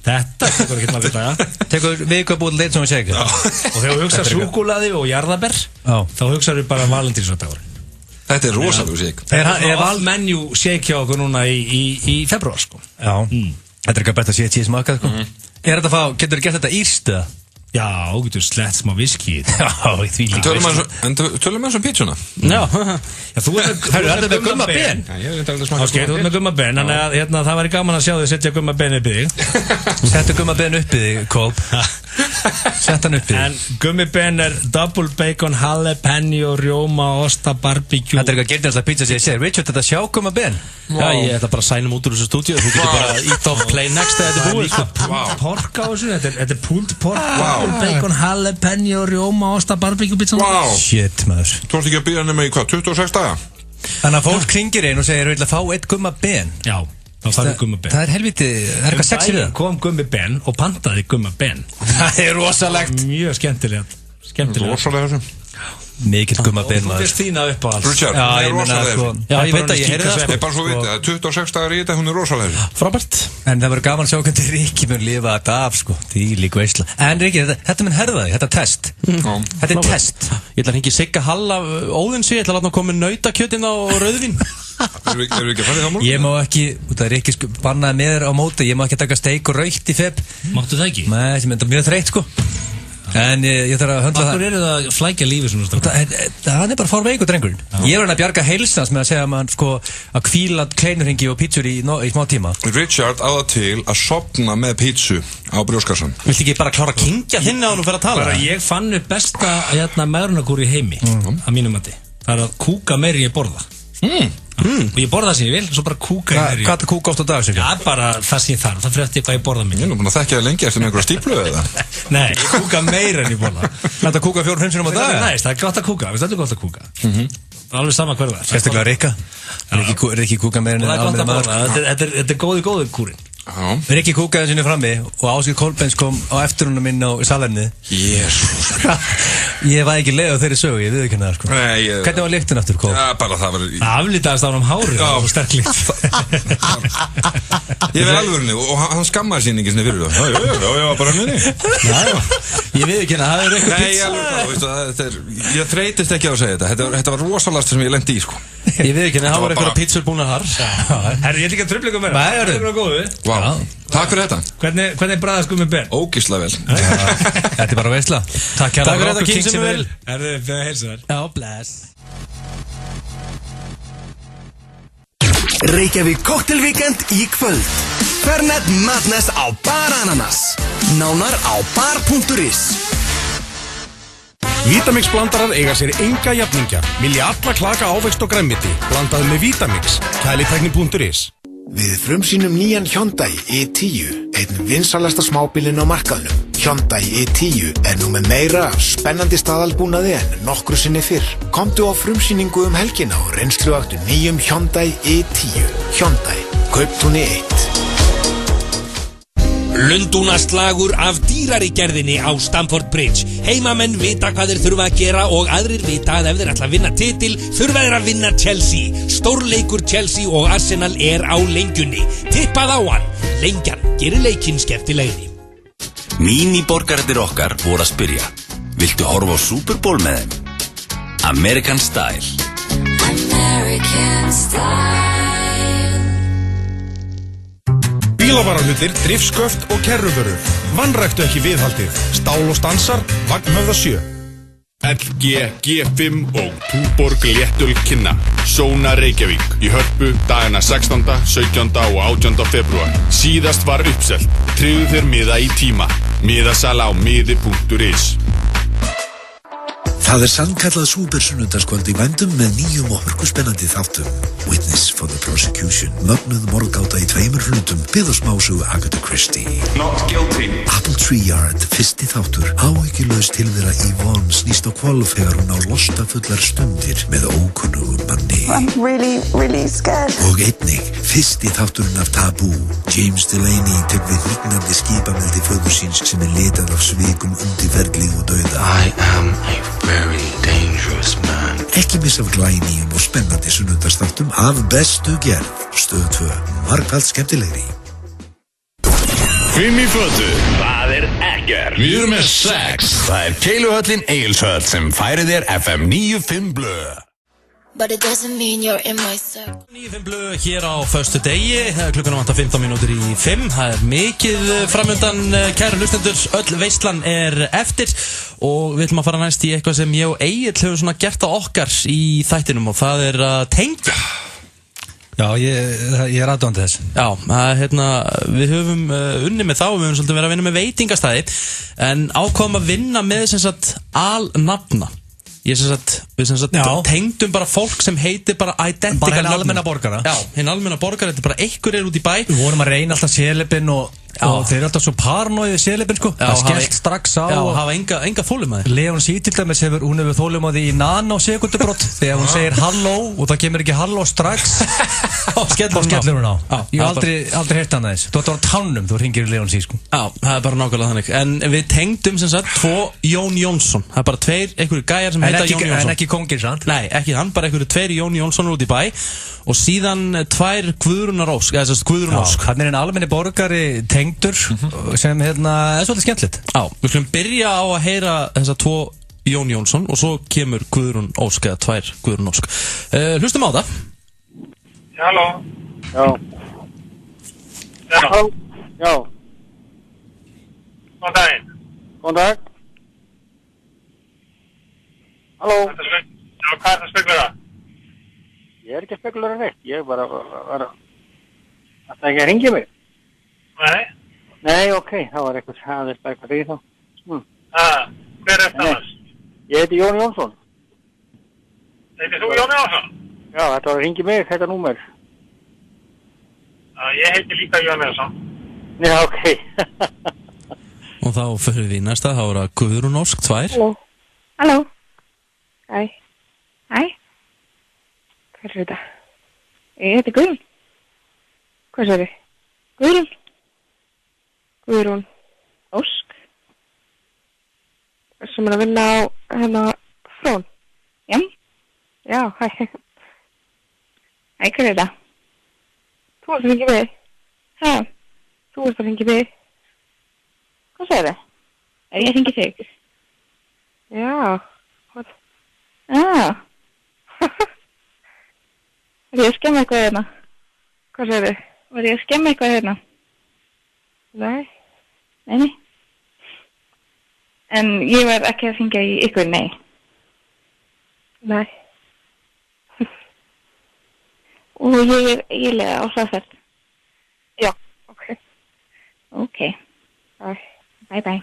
J: Þetta tekur ekki marga daga
B: tekur viku að búið leitt sem við segja
J: og þegar þú hugsa súkkulaði og jarðaber þá hugsaðu við bara Valentínusdagur.
C: Þetta rosalega shake.
J: Er all-menu shake hjá okkur núna í februar sko.
B: Já. Þetta eitthvað best að sé smakað sko. Getur þú gert þetta írst eða?
J: Já, getur slett smá viski.
B: Já, því líka.
C: En tölum við um pítsuna?
J: Já. Þú er
B: með Gumma Ben.
J: Þú er með Gumma Ben, þannig að það væri gaman að sjá þig setja Gumma Ben upp í þig.
B: Settu Gumma Ben upp í þig, Kolb. Sett hann upp í þig.
J: En Gummi Ben double bacon, jalapeno, rjóma, osta, barbecue.
B: Þetta eitthvað gert að pizza sem ég segir. Richard, þetta sjá Gumma Ben.
A: Já, ég ætla bara að sænum út úr þessu stúdíu. Þú getur bara ít of play next eða þetta er búið.
J: Pork á þessu, þetta er pulled pork, bacon, jalapeno, rjóma, osta, barbecue pizza.
B: Shit, maður.
C: Þú ætti ekki að byrja nema í hvað, 26 daga?
B: Þannig að fólk kringir einn og segir, vil að fá eitt Gumma Ben.
J: Já, þá þarf við Gumma Ben.
B: Það helviti, það eitthvað sexy við það.
J: Kom Gummi Ben og pantaði Gumma Ben.
B: Það rosalegt.
J: Mjög skemmtilegt.
C: Rosalega þessu.
B: Mikill Gumma Ben
J: maður. Þú fyrst þína upp á allt.
C: Richard,
B: það
C: er rosalega þessu.
A: Já, ég veit að ég heyrði það
C: sko. Ég bara svo veit það, 26 dagar í þetta, hún er rosalega þessu.
A: Frábært.
B: En það verður gaman að sjá hvernig Rikki mun lifa þetta af sko. Því líka veisla. En Rikki, þetta mun herða þig, þetta er test. Þetta er test.
A: Ég ætla að hringja Sigga Halla Óðinsvíð, ég ætla að láta hann koma með nautakjötinn á rauðvín.
C: Erum við ekki að fara í það morgun?
B: Ég má ekki, það er ekki bannaði með þér á móti, ég má ekki taka steik og raukt í feb.
J: Máttu það ekki?
B: Nei, það er mjög þreytt sko. En ég þarf að höndla það.
J: Akkur eru það að flækja lífið svona stafn?
B: Það er bara fárveikur drengurinn. Ég er hann að bjarga heilsans með að segja að mann sko að kvíla kleinurhingi og pítsur í smá tíma.
C: Richard á það til að sopna með pítsu á brjóskassan.
A: Viltu ekki bara klára að kingja þinni á hann og fyrir að tala?
J: Bara ég fann upp besta meðrunarkúr í heimi að mínum mati. Það er að kúka meiri ég borða. Og ég borða það sem ég vil, svo bara kúka ég meiri.
B: Hvað er það kúka oft á dag?
J: Já, bara það sem ég þarf, það fyrir eftir hvað ég borða mikið.
C: Ég er nú búin að þekkja það lengi eftir með einhverja stíplu eða?
J: Nei, ég kúka meira en ég borða.
B: Það er að kúka 4-5 sinum á dag?
J: Það er gott að kúka, það er gott að kúka. Alveg sama hver það er.
B: Sérstaklega Rikka. Rikki kúka meira en alveg maður.
J: Þetta er góði kúrin.
B: Rikki kúkaði sinni frammi og Ásgeir Kolbens kom á eftirunum minn á salernið.
C: Jésús.
B: Ég var ekki leið á þeirri sögu, ég við ekki það sko. Hvernig var lyktin aftur, Kól?
C: Já, bara það var...
J: Aflitaðist á hann hárið, það var sterk lykt.
C: Ég verði alvörunni og hann skammaði sín ekki sinni fyrir það. Já, bara henni.
A: Ég við ekki það er eitthvað
C: pizza. Nei, ég þreytist ekki á að segja þetta. Þetta var rosalast sem ég lendi í, sko.
A: Ég við ekki, það var eitthvað pizzur búin að har.
J: Herri, ég ætla ekki að trufla ykkur meira.
C: Vá, takk fyrir þetta.
J: Hvernig bragðast Gummi Ben?
C: Ógeðslega vel.
B: Þetta er bara veisla. Takk
A: fyrir þetta, King sem vil.
J: Herri, fyrir að heilsa þér.
A: Já, bless.
I: Reykjavík Cocktailvíkend í kvöld. Fernet Madness á Bar Ananas. Nánar á bar.is.
H: Vitamix blandarar eiga sér enga jafningja. Vilja alla klaka ávexti og grænmeti. Blandaðu með Vitamix. Kælitækni.is.
N: Við frumsýnum nýjan Hyundai i10, einn vinsalasta smábílinn á markaðnum. Hyundai i10 nú með meira af spennandi staðalbúnaði en nokkru sinni fyrr. Komdu á frumsýningu helgina og reynsluaktu nýjum Hyundai i10. Hyundai, Kauptúni 1.
J: Lundúnaslagur af dýrari gerðinni á Stamford Bridge. Heimamenn vita hvað þeir þurfa að gera og aðrir vita að ef þeir ætla að vinna titil þurfa þeir að vinna Chelsea. Stórleikur Chelsea og Arsenal á lengjunni. Tippað á hann. Lengjan gerir leikinn skemmtilegri.
M: Míniborgararnir okkar voru að spyrja: viltu horfa á Super Bowl með þeim? American Style.
D: American Style.
O: Bílavarahlutir, drifsköft og kerruvörur. Vanræktu ekki viðhaldið. Stál og stansar, Vagnhöfða 7.
F: LG, G5 og Túborg léttöl kynna Sóna Reykjavík í Hörpu dagana 16., 17. og 18. febrúar. Síðast var uppselt. Tryggðu þér miða í tíma. Miðasala á miði.is.
P: Það sannkallað súpersunnudagskvöld í vændum með nýjum og hörkuspennandi þáttum. Witness for the Prosecution, mögnuð morðgáta í 2 hlutum, byggðarsmásugu Agatha Christie.
M: Not guilty.
P: Apple Tree Yard, fyrsti þáttur, áhyggjulaus tilvera Yvonne snýst á hvolf þegar hún á lostafullar stundir með ókunnugum manni.
Q: I'm really scared.
P: Og einnig, fyrsti þátturinn af Taboo. James Delaney tek við hnignandi skipameldi föður síns sem litað af svikum undirferli og dauða.
R: I am a very dangerous man.
P: Ekki missa af glænýjum og spennandi sunnudagsþáttum af bestu gerð. Stöð 2, margfald skemmtilegri.
M: 5 í fötu. Það ekkert. Við erum með 6. Það Keiluhöllin Egilshöll sem færir þér FM 95 Blö.
D: But it doesn't mean you're in my circle.
A: 95 Blö hér á föstu degi, klukkan vantar 15 mínútur í 5. Það mikið framöndan, kæru hlustendur, öll veislan eftir og við ætlum að fara næst í eitthvað sem ég og Egill hefur svona gert á okkar í þættinum og það að tengja.
B: Já, ég aðdáandi þess.
A: Já, við höfum unnið með þá, við höfum svolítið verið að vinna með veitingastæði en ákváðum að vinna með sem sagt alnafna. Við tengdum bara fólk sem heitir bara identical
B: bara hinn almenna borgara.
A: Já, hinn almenna borgara, þetta er bara einhver út í bæ.
B: Við vorum að reyna alltaf sélipinn og þeir eru alltaf svo paranoiðið sélipinn sko. Það skellt strax á.
A: Já, hafa enga þolinmæði.
B: Leon C til dæmis hún hefur þolinmæði í nanosekundubrót þegar hún segir halló og það kemur ekki halló strax og skellur hún á. Ég hef aldrei heyrt hana þess. Þú ætti að vera á tánum þú hringir í Leon C sko.
A: Já, það er bara nákvæmlega þannig. En við tengdum sem sagt 2 Jón Jónsson. Það er bara 2 einhverjir gæjar sem heita Jón Jónsson.
B: En ekki kongir, sant?
A: Nei, ekki hann, bara einhverju 2 Jón Jónsson út í bæ og síðan 2 Guðrúnar Ósk, eða þess að Guðrún Ósk.
B: Hann er einn almenni borgari tengdur sem er svolítið skemmtilegt.
A: Já, við skulum byrja á að heyra þessa 2 Jón Jónsson og svo kemur Guðrún Ósk eða 2 Guðrún Ósk. Hlustum á það.
S: Halló. Já. Halló. Já. Góðan daginn. Góðan dag. Halló. Já, hvað er það að spekulera? Ég er ekki að spekulera neitt. Ég bara var að... Það er ekki að ringja mig? Nei. Nei, ok. Það var eitthvað aðeins bara eitthvað því þá. Hver er það? Ég heiti Jón Jónsson. Heitir þú Jón Jónsson? Já, þetta var að ringja mig, þetta númer. Ég heiti líka Jón Jónsson. Já, ok.
A: Og þá fyrir við í næsta, þá er það Guðrún Ósk 2.
Q: Halló. Halló. Hæ. Hæ. Hvað er þetta? Ég heiti Guðrún. Hvað er þetta? Guðrún. Guðrún Ósk. Sem er að vinna á frón. Já. Já, hæ. Hæ, hvað er þetta? Þú varst að hringja mig. Hæ. Þú varst að hringja mig. Hvað segir það? Ég hringi þig. Já. Hvað? Var ég að skemma eitthvað hérna? Hvað segir þið? Var ég að skemma eitthvað hérna? Nei. Nei. En ég var ekki að hringja í ykkur, nei. Nei. Og ég er eiginlega á hraðferð. Já, ok. Ok. Bye bye.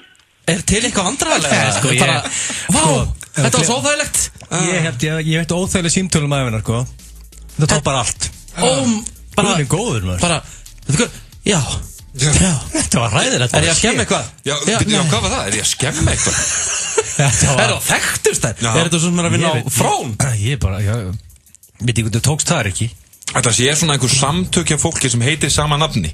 A: Er til eitthvað vandræðilega? Sko, þetta var svo óþægilegt.
B: Ég veit óþægileg símtölum aðeins, sko. Það toppar allt. Bara góður, maður.
A: Bara, já.
B: Þetta var hræðilegt.
A: Er ég að skemma eitthvað?
C: Já, hvað var það? Er ég að skemma eitthvað?
A: Er það þekktust þær? Er þetta svona að vinna á frón?
B: Ég bara, veit ekki hvað þú tókst það ekki.
C: Þetta sé svona einhver samtökja fólki sem heitir sama nafni.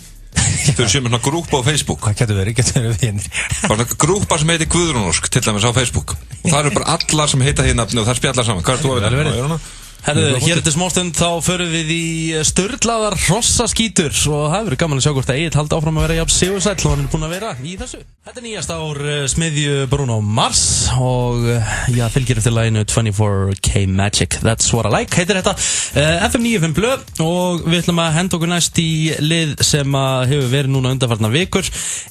C: Þau séu með svona grúpa á Facebook.
B: Hvað getur verið vinir?
C: Svona grúpa sem heitir Guðrúnorsk, til dæmis á Facebook. Og það eru bara allar sem heita því nafni og það spjallar saman. Hvað er þú að vera?
A: Herðu, hér eftir smástund þá förum við í sturlaðar hrossaskítur og það verður gaman að sjá hvort að Egill haldi áfram að vera jafn sigursæll og hann er búinn að vera í þessu. Þetta er nýjast ár smiðju Bruno Mars og já, fylgir eftir laginu 24K Magic, That's What I Like heitir þetta. FM 95 blöð og við ætlum að henda okkur næst í lið sem hefur verið núna undanfarna vikur.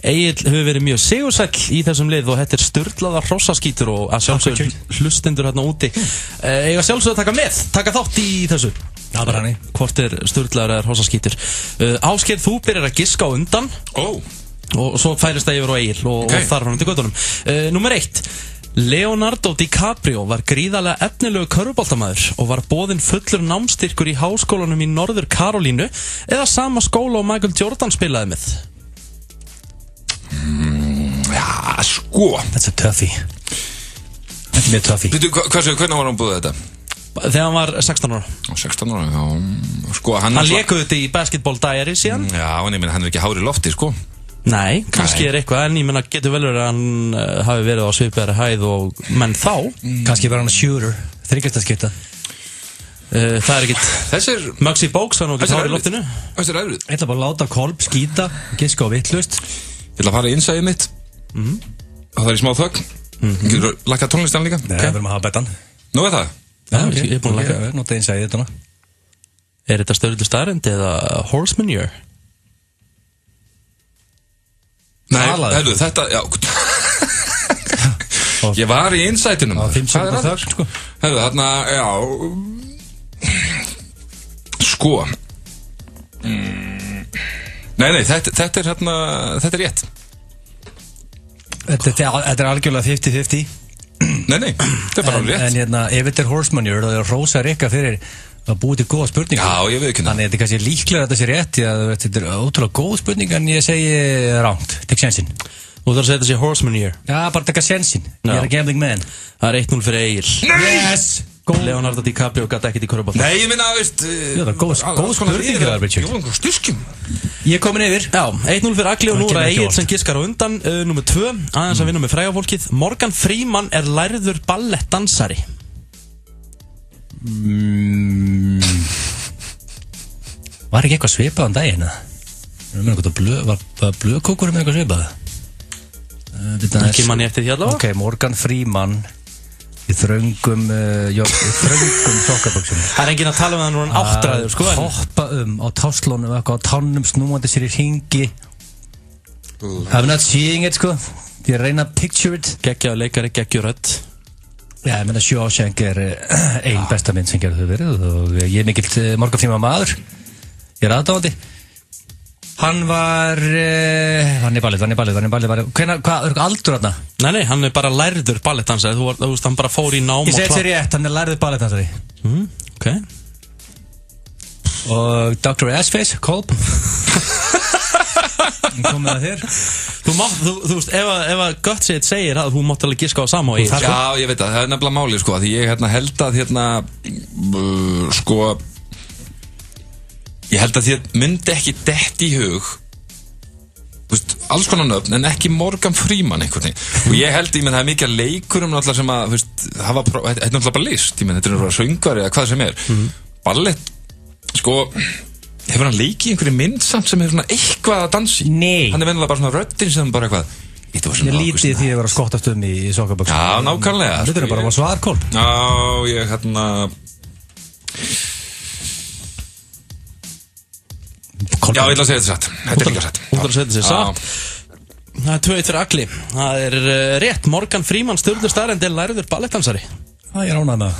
A: Egill hefur verið mjög sigursæll í þessum lið og þetta er sturlaðar hrossaskítur og að sjálfsögur hlustendur hérna úti eiga sjálfsögur að taka með. Taka þátt í þessu.
B: Já, bara hannig.
A: Hvort er sturlaður eða hrossaskítur. Ásgeir, þú byrjar að giska á undan. Og svo færist það yfir á Egill og þar fram til göttunum. Númer 1. Leonardo DiCaprio var gríðarlega efnilegu körfuboltamaður og var boðinn fullur námstyrkur í háskólanum í Norður Karolínu eða sama skóla og Michael Jordan spilaði með.
C: Já, sko.
B: That's a toughie. Þetta er mjög toughie.
C: Hvernig var hann búið þetta?
A: Þegar hann var 16 ára.
C: 16 ára, já. Sko, hann
A: lékuði þetta í Basketball Diaries síðan.
C: Já, en ég meina, hann er ekki hár í lofti, sko.
A: Nei, kannski er eitthvað, en ég meina, getur vel verið að hann hafi verið á svipaðri hæð og menn þá.
B: Kannski var hann að shooter, þriggjastaskipta.
A: Það er ekkit Maxi Bóks, hann er ekki hár í loftinu.
C: Þessi er erfið.
B: Ég ætla bara að láta Kolb skýta, giska á vittlust.
C: Ég ætla að fara í innsæðið mitt. Og það er í smá þögn. Getur þú lakkað tónlistan líka?
B: Nei, við erum að hafa betan.
C: Nú er það?
A: Já, ég er búin að lækka.
B: Nota innsæðið þetta.
A: Er þetta Sturlu Starrend eða Horsemanure?
C: Nei, hefðu, þetta, já. Ég var í innsætinum.
B: Hvað er það?
C: Hefðu, þarna, já. Sko. Nei, þetta er hérna, þetta er rétt.
B: Þetta er algjörlega 50-50.
C: Nei, þetta er bara rétt.
B: En hérna, ef þetta er Horsemanure, þá er Rósa Rikka fyrir að búið til góða spurningar.
C: Já, ég veit ekki.
B: Þannig að þetta er kannski líklega að þetta sé rétt, því að þetta er ótrúlega góð spurning, en ég segi ránt. Tek sjensin.
A: Þú þarf að segja þetta sé Horsemanure.
B: Já, bara taka sjensin. Ég er a gambling man.
A: Það er 1-0 fyrir Egill.
B: Yes!
A: Leonardo DiCaprio gæti ekkert í körfubolta.
C: Nei, ég minna, veist...
B: Já, það er góð spurning það, Richard.
C: Jú, einhver styrkjum.
B: Ég er komin yfir.
A: Já, 1-0 fyrir Agli og nú er Egill sem giskar á undan. Númer 2, aðeins að vinna með fræga fólkið. Morgan Freeman er lærður ballettdansari.
B: Var ekki eitthvað svipað á daginn? Var blöðkókur með eitthvað svipað?
A: Ekki manni eftir því allavega.
B: Ok, Morgan Freeman í þröngum sokkaböksum.
A: Það er enginn að tala um það nú en áttræður, sko.
B: Hoppa á táslónum, eitthvað á tannum, snúandi sér í hringi. I'm not seeing it, sko. Ég reyna að picture it.
A: Geggjaður leikari, geggjur rödd.
B: Já, ég menna Shawshank er ein besta mynd sem gerði þau verið og ég er mikill Morgan Freeman maður. Ég er aðdáðandi. Hann var ballett. Hvað er aldur þarna?
A: Nei, hann er bara lærður ballettdansari. Þú veist, hann bara fór í nám og...
B: Ég segi þetta rétt, hann er lærður ballettdansari.
A: Ok.
B: Og Dr. Assface, Kolb. Komið það þér.
A: Þú veist, ef að Gutsitt segir að þú mátt alveg giska á sama og ég.
C: Já, ég veit það er nefnilega málið, sko. Því ég held að, sko... Ég held að þér myndi ekki dett í hug alls konar nöfn en ekki Morgan Freeman einhvern veginn og ég held, ég menn það er mikið leikurum náttúrulega sem að, þetta er náttúrulega bara list, ég menn þetta er náttúrulega söngvari eða hvað sem er ballett, sko hefur hann leikið í einhverju mynd samt sem hefur svona eitthvað að dansi?
B: Nei.
C: Hann er venjulega bara svona röddin sem bara eitthvað
B: Ég lítið því að vera skottast í sokkaböksum.
C: Já, nákvæmlega.
B: Þetta er bara svarkólp.
C: Já, ég Já, ég ætla að segja þetta satt. Þetta er líka satt.
A: Þú ætla að segja þetta satt. Það er 2-1 fyrir Agli. Það er rétt. Morgan Freeman, Sturlu Starrend er lærður ballettdansari.
B: Já, ég ránaði með það.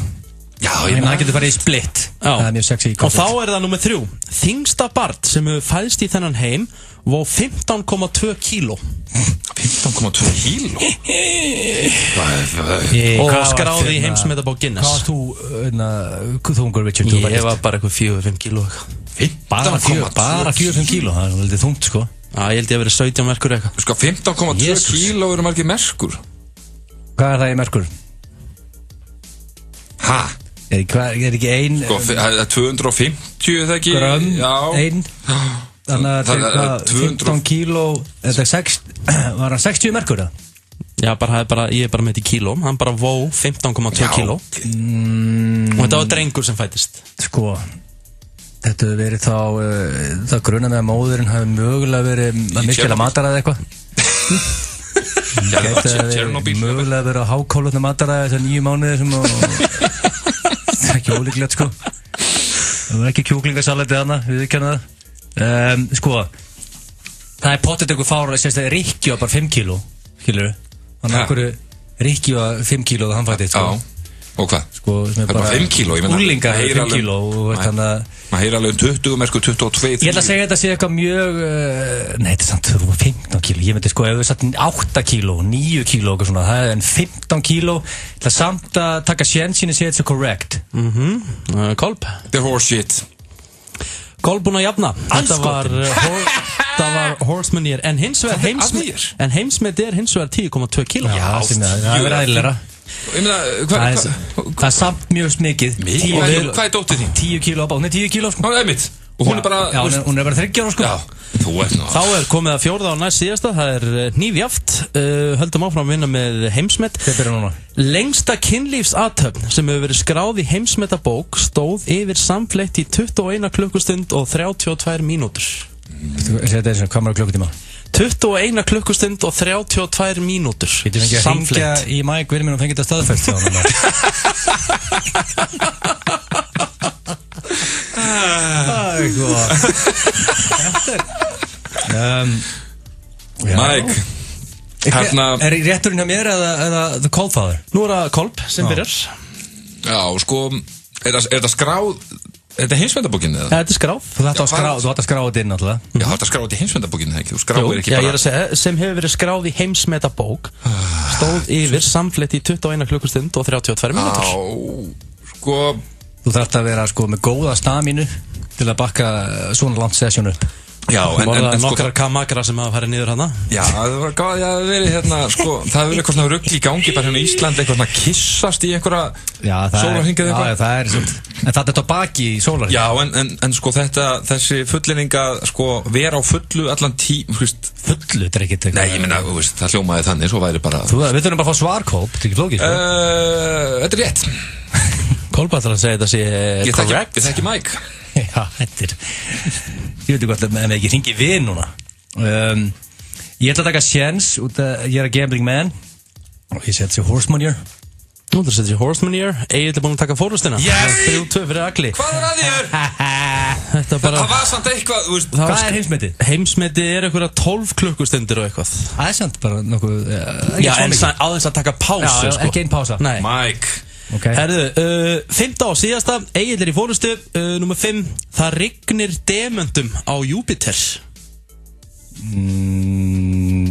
B: Já, það getur farið í split. Það er mjög sexy.
A: Og þá er það númer 3. Þyngsta barn sem hefur fæðst í þennan heim var 15,2 kíló.
C: 15,2 kíló?
A: Og skráði í heimsmetabók Guinness.
B: Hvað varst þú þungur, Richard?
A: Ég var bara eitthvað 4-5 kíló.
B: Bara 4-5 kíló, það er veldig þungt, sko.
A: Já, ég held ég að vera 17 merkur eitthvað.
C: Sko, 15,2 kíló eru margir merkur.
B: Hvað er það í merkur?
C: Hæ?
B: Er ekki ein...
C: Sko, 250, er það ekki?
B: Grömm, ein... Þannig að þetta er 15 kíló. Þetta er 6, var hann 60 merkur það?
A: Já, ég er bara með þetta í kílóm. Hann bara vó 15,2 kíló. Og þetta var drengur sem fættist.
B: Sko, þetta hefur verið þá, það grunna með að móðurinn hafi mögulega verið að mikla mataræði eitthvað. Mögulega verið að hákólutna mataræði þessar 9 mánuði sem það er ekki ólíklegt sko. Það var ekki kjúklingasalati þarna, við kenna það. Sko, það er pottet eitthvað fára, sérst að Rikki var bara 5 kíló, skilur þú? Þannig að hverju Rikki var 5 kíló og hann fættist sko.
C: Og hvað?
B: Sko,
C: það er bara 5 kíló, ég meina.
B: Úlinga 5 kíló og þannig að
C: maður heyra alveg 20, merkur 22.
B: Ég ætla að segja þetta sé eitthvað mjög nei, þetta er samt 15 kíló. Ég myndi sko, ef við satt 8 kíló, 9 kíló og svona, það er en 15 kíló. Ég ætla samt að taka sjensin og segja þetta correct.
A: Kolb.
C: The horse shit.
A: Kolb búin að jafna. Þetta var horsemanir. En hins vegar heimsmet er hins vegar 10,2 kíló.
B: Já, það er verið æðilegra. Það er samt mjög smikið.
C: Hvað er dóttir þín?
B: 10 kíló á bát, 10 kíló sko.
C: Ná, einmitt. Og hún er bara...
B: Já, hún er bara 30 ára sko.
C: Já, þú ert nú...
A: Þá er komið að 4. og næst síðasta. Það er hnífjaft. Höldum áfram að vinna með heimsmet.
B: Þetta er núna.
A: Lengsta kynlífsathöfn sem hefur verið skráð í heimsmetabók stóð yfir samfleytt í 21 klukkustund og 32 mínútur.
B: Þetta er sem, hvað maður klukkutíma?
A: 21 klukkustund og 32 mínútur.
B: Getur fengið að hringja í Mike Vilminn og fengið þetta staðfest hjá hann. Það er góð.
C: Mike, hérna...
B: Er rétturinn hjá mér eða The Kolbfather?
A: Nú er það Kolb sem byrjar.
C: Já, sko, er þetta skráð... Er þetta heimsmetabókinni eða?
A: Þetta er skráð.
B: Þú ætti að skráða þetta inn alltaf.
C: Já, þú ætti að skráða þetta í heimsmetabókinni, ekki? Þú skráðir ekki bara...
A: Já, ég er að segja, sem hefur verið skráð í heimsmetabók stóð yfir samfleytt í 21 klukkustund og 32 mínútur.
C: Já, sko...
B: Þú þarft að vera sko með góða stamínu til að bakka svona langt sessjón upp.
C: Já, en sko...
A: Nokkrar kamagra sem hafa farið niður hana.
C: Já, það var gáð, það hefur verið hérna, sko, það hefur verið eitthvað svona rugl í gangi bara hérna í Íslandi, eitthvað svona kissast í einhverja sólarhringið eitthvað.
B: Já, það er svona, en það er þetta baki í sólarhringið.
C: Já, en sko þessi fullinninga, sko, vera á fullu allan
B: fullu, þetta er ekkert eitthvað.
C: Nei, ég meina, það hljómaði þannig, svo væri bara...
B: Við þurfum bara að fá svarkólp, þetta er ekki flókið,
C: Þetta er rétt.
A: Kolb ætlar að segja þetta sé correct.
C: Ég þekki Mike.
B: Já, þetta er... Ég veit ekki hvað, ef ég ekki hringi við núna. Ég ætla að taka sjens út að ég er að gambling man og ég setja sér horsemanir.
A: Þú ætla að setja sér horsemanir. Egil er búin að taka fórustina.
C: Yes!
A: 3-2 fyrir Agli.
C: Hvað er að þér?
A: Þetta bara...
C: Það var samt eitthvað, þú veist...
B: Hvað er heimsmetið?
A: Heimsmetið er eitthvað 12 klukkustundir og eitthvað.
B: Það er samt bara nokkuð...
A: Já, en á þess að taka pásu, sko.
B: Já, ekki einn pása.
A: Nei.
C: Mike.
B: Okay.
A: Herðu, 5. og síðasta, Egil er í fórustu, nummer 5, það rignir demöntum á Júpiter.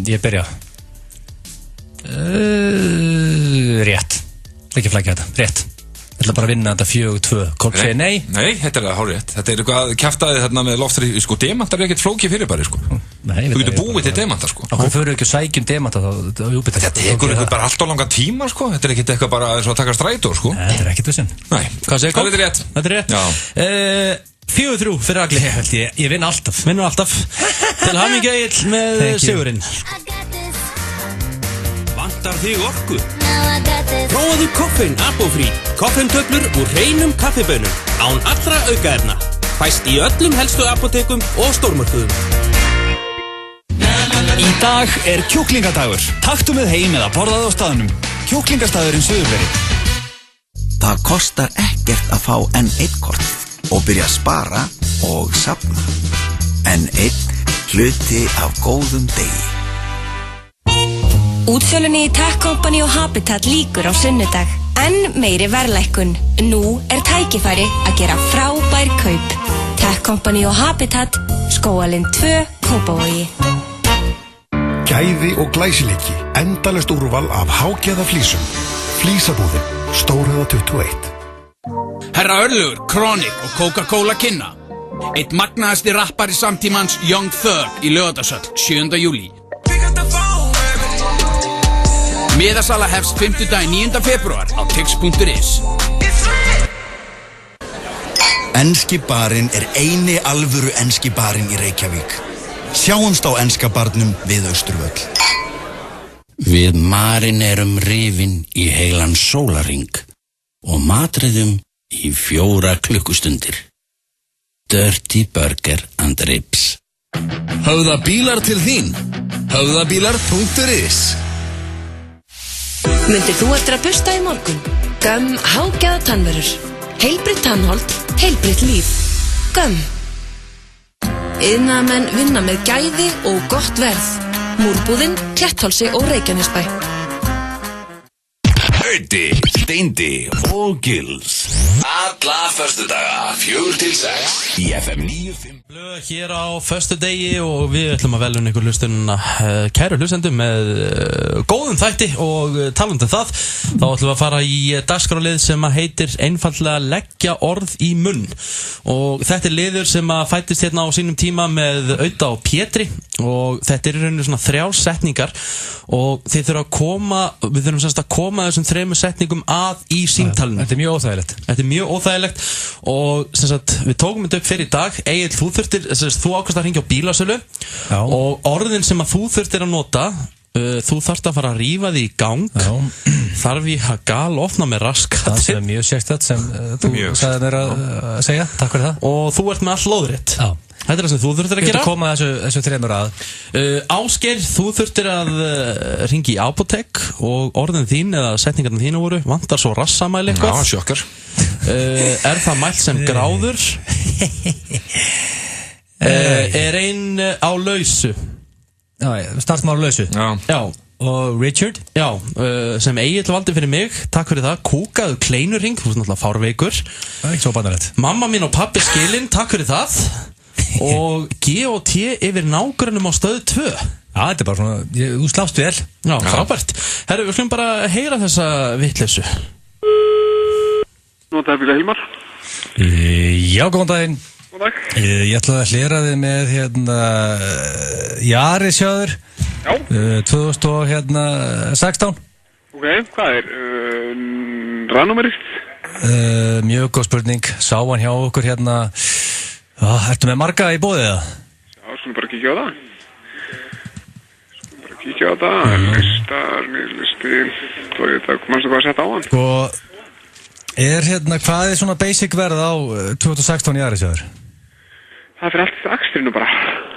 B: Ég byrja. Rétt. Ekki flækja þetta, rétt. Ég ætla bara að vinna þetta 4-2. Kolb segir nei.
C: Nei, þetta er það hárrétt. Þetta er eitthvað kjaftaði þarna með loftri, sko, demantar er ekkert flókið fyrirbæri, sko.
B: Nei,
C: þú getur búið til demantar, sko.
B: Okkur fyrir ekki að sækjum demantar á Júpiter.
C: Þetta tekur ykkur bara allt á langa tíma, sko. Þetta er ekkert eitthvað bara eins og að taka strætó, sko.
B: Nei, þetta er ekkert vissin.
C: Nei.
A: Hvað segir Kolb?
C: Þetta er rétt.
A: Þetta er rétt.
C: Já.
A: 4-3 fyrir Agli.
B: Ég vinn alltaf.
A: Vinnur alltaf. Til hamingju Egil með sigurinn.
J: Vantar þig orku? Prófaðu koffein Abofrí. Koffeintöflur úr hreinum kaffibönum án allra aukaefna. Fæst í öllum helstu apotekum og stórmörkuðum.
H: Í dag er kjúklingadagur. Taktu með heim eða borðaðu á staðnum. Kjúklingastadurinn Suðurveri.
I: Það kostar ekkert að fá N1-kortið og byrja að spara og safna. N1 hluti af góðum degi.
E: Útsölunni í Tech Company og Habitat lýkur á sunnudag. Enn meiri verðlækkun. Nú er tækifæri að gera frábær kaup. Tech Company og Habitat, Skógalind 2, Kópavogi.
N: Gæði og glæsileiki, endalaust úrval af hágæða flísum. Flísabúðin, Stórhöfða 21.
T: Herra Örlugur, Chronic og Coca-Cola kynna. Eitt magnaðasti rappari samtímans Young Thug í Laugardalshöll, 7. júlí. Miðasala hefst 5. dag 9. februar á tix.is.
G: Enski barinn eini alvöru enski barinn í Reykjavík. Sjáumst á enska barnum við Austurvöll.
U: Við marinerum rifin í heilan sólarhring og matreiðum í 4 klukkustundir. Dirty Burger and Ribs.
M: Höfða bílar til þín. Höfðabílar.is.
E: Myndir þú eftir að busta í morgun? Gömm hágæða tannverur. Heilbrigt tannholt, heilbrigt líf. Gömm. Iðnaðarmenn vinna með gæði og gott verð. Múrbúðin, Kletthálsi og Reykjanesbæ.
M: Öddi, Steindi og Gils. Alla föstudaga 4-6 í FM 95.
A: Blöð hér á föstudegi og við ætlum að velja ykkur hlustununa kæru hlustendur með góðum þætti og talandi það þá ætlum við að fara í dagskrárlið sem að heitir einfaldlega leggja orð í munn og þetta er liður sem að fættist hérna á sínum tíma með Auða og Pétri og þetta er í rauninu svona 3 setningar og þið þurfa að koma við þurfum semst að koma þessum 3 setningum að í símtalinu.
B: Þetta er mjög óþægilegt.
A: Þetta er mjög óþægilegt og sem sagt við tókum þetta upp fyrir í dag. Egill, þú ákvæmst að hringja á bílasölu og orðin sem að þú þurftir að nota þú þarft að fara að rífa því í gang. Þarf ég að galopna með raskatinn.
B: Það er mjög sérstætt sem þú sagði mér að segja. Takk fyrir það.
A: Og þú ert með all lóðrétt. Þetta er það sem þú þurftir að gera.
B: Getur koma þessu 3 að.
A: Ásgeir, þú þurftir að hringja í Apotek og orðin þín eða setningarna þína voru vantar svo rassamæli eitthvað.
C: Já, sjokkar.
A: Er það mælt sem gráður? Er ein á lausu?
B: Já, startum á lausu.
A: Já.
B: Og Richard?
A: Já, sem Egill valdi fyrir mig. Takk fyrir það. Kúkaðu kleinurring, þú ert náttúrulega fárveikur.
B: Það er ekki svo bandarlegt.
A: Mamma mín og pappi skilin, takk fyrir það. Og G&T yfir nágrannum á stöðu 2.
B: Já, þetta er bara svona, þú slást vel.
A: Já, frábært. Herru, við skulum bara heyra þessa vitleysu.
V: Notaður bíla Hilmar.
B: Já, góðan daginn.
V: Góðan dag.
B: Ég ætlaði að hlera þið með Jaris hjáður.
V: Já.
B: 2016.
V: Ok, hvað er rannúmerið?
B: Mjög góð spurning. Sá hann hjá okkur ertu með marga í boðið það?
V: Já, skulum bara kíkja á það. Listar, mannstu hvað að setja á hann?
B: Hvað er svona basic verð á 2016 Jarisjáður?
V: Það fyrir allt akstrinu bara.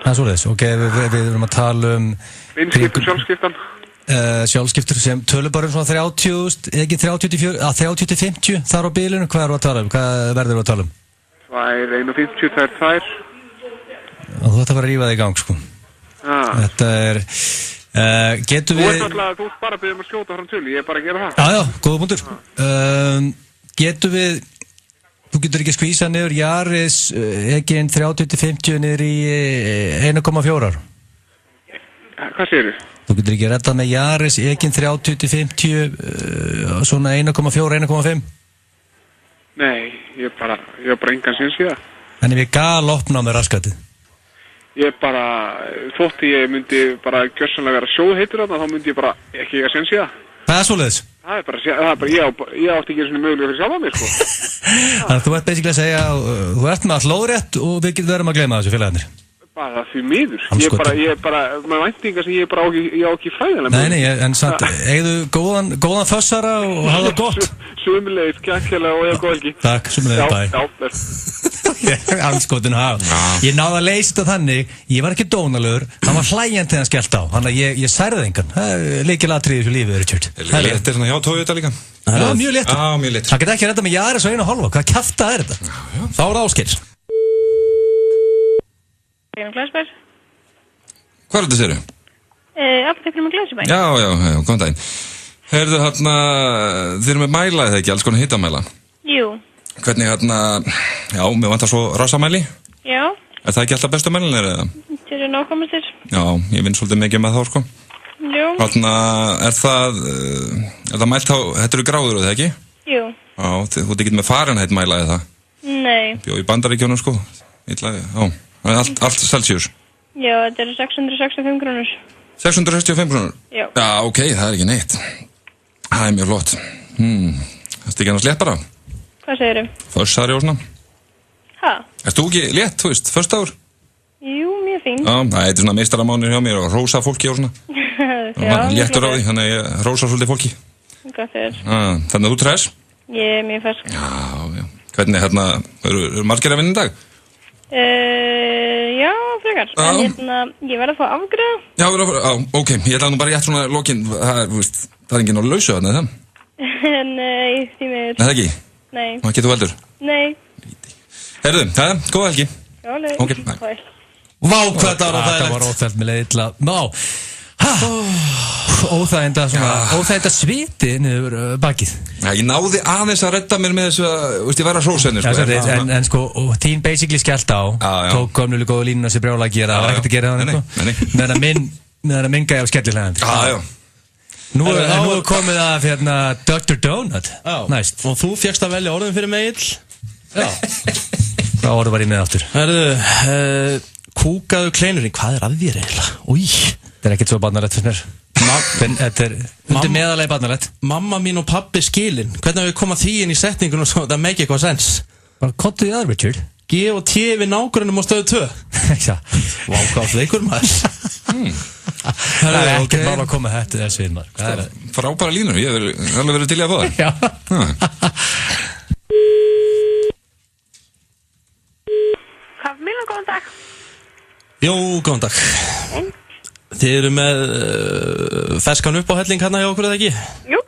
B: Það er svoleiðis, ok, við erum að tala um
V: Innskiptur, sjálfskiptan.
B: Sjálfskiptur sem tölur bara um svona 30.000, ekki 30-50 þar á bílinu, hvað erum við að tala um? Hvað verður við að tala um?
V: 2,51, það er 2.
B: Og þú ætti að fara að rífa það í gang, sko. Þetta er getur við
V: Þú ert bara að byrja að skjóta frá tölu, ég er bara að gera það.
B: Já, góða punktur. Getur við þú getur ekki að skvísa niður Jaris Egin 30-50 niður í 1,4.
V: Hvað segirðu?
B: Þú getur ekki reddað með Jaris Egin 30-50 svona 1,4, 1,5.
V: Nei, ég er bara engan sinns í það.
B: Þannig við galopna með raskatið.
V: Ég bara, þótt ég myndi bara gjörsanlega vera sjóðheitur þarna, þá myndi ég bara ekki eiga sens í það.
B: Það er svoleiðis?
V: Það er bara, ég átti ekki svona mögulega fyrir sjálfa mig, sko.
B: Þannig að þú ert basically að segja, þú ert með all lóðrétt og við verðum að gleyma þessu félagarnir.
V: Bara því miður. Ég er bara, með væntingar sem ég á ekki fræðilega.
B: Nei, en samt, eigðu góðan fössara og hafa það gott.
V: Sumulegis, kækkilega og ég góð ekki.
B: Takk, sumulegis, bæ. Anskotin hafa. Ég náði að leysa þetta þannig, ég var ekki dónalegur, hann var hlægjandi þegar hann skellt á. Þannig að ég særði engan. Líkilega atriði þessu lífið, Richard.
C: Léttir svona hjá Toyota líka.
B: Já, mjög léttir.
C: Já, mjög léttir.
B: Hann geti ekki redda með Jaris og 1,5. Hvað kjafta er þetta?
A: Þá er Ásgeir.
V: Glæsibær.
C: Hvað er þetta, segirðu?
V: Apoteknum með Glæsibær.
C: Já, góðan daginn. Heyrðu, þið eru með mæla eða ekki, alls konar hitamæla?
V: Jú.
C: Hvernig, já, mér vantar svo rassamæli?
V: Já.
C: Er það ekki alltaf bestu mælinir eða?
V: Þeir eru nákvæmastir.
C: Já, ég vinn svolítið mikið með þá, sko.
V: Jú.
C: Er það mælt á, þetta eru gráður, eða ekki?
V: Jú.
C: Já, þú ert ekki með Fahrenheit mæla eða það?
V: Nei.
C: Bjó í Bandaríkjónum, sko. Allt Celsius.
V: Já, þetta eru 665 krónur.
C: 665 krónur?
V: Já.
C: Já, ok, það er ekki neitt. Það er mjög flott. Það er ekki annars létt bara.
V: Hvað segirðu?
C: Fössari og svona.
K: Ha?
C: Erst þú ekki létt, þú veist, föstudagur?
K: Jú, mjög fín.
C: Já, það er svona meistaramánuður hjá mér og rósa fólki og svona.
K: Já,
C: léttur á því, þannig að ég rósa svolítið fólki.
K: Gott er.
C: Þannig að þú tress?
K: Ég er mjög fersk.
C: Já. Hvernig, eru margir að vinna í dag?
K: Já, frekar. En ég verð að fá afgreiða.
C: Já, ok, ég ætla nú bara rétt svona lokinn, það er enginn á lausu þarna, það?
K: Nei, því miður.
C: Nei, það ekki?
K: Nei.
C: Og ekki þú veldur?
K: Nei.
C: Herðu, góða helgi.
K: Já, leið.
C: Ok, næ.
A: Vá, hvað það var óþægilegt.
B: Það var óþægilegt með leið illa. Óþægilegt sviti niður bakið.
C: Já, ég náði aðeins að redda mér með þessu að, ég væri að hrósa henni, sko.
B: En sko, þín basically skellt á, tók gömlulega góða línuna sem brjála að gera, það var ekkert að gera það, meðan að minn gæði á skellilegandi.
C: Já.
B: Nú er komið að Dr. Donut, næst.
A: Og þú fékkst að velja orðin fyrir mig, Egill. Já.
B: Hvað orðu var ég með aftur?
A: Kúkaðu kleinurinn, hvað er að þér eiginlega? Új.
B: Þetta er ekkert svo barnalegt fyrir mér. Þetta er undir meðalagi barnalegt.
A: Mamma mín og pappi skilin. Hvernig við koma því inn í setningun og svo, það make eitthvað sens?
B: Bara kottu í aður, Richard.
A: G og T við nágrunum á stöðu 2.
B: Já.
A: Vá, hvað fleikur maður.
B: Það er ekkert mál að koma hættu þessu inn, maður.
C: Frábæra línur, ég hef alveg verið til í að fá það.
B: Já.
K: Kaffmíla, góðan dag.
A: Jó, góðan dag. Þið eru með ferskan upp á helling hérna hjá okkur eða ekki?
K: Jú.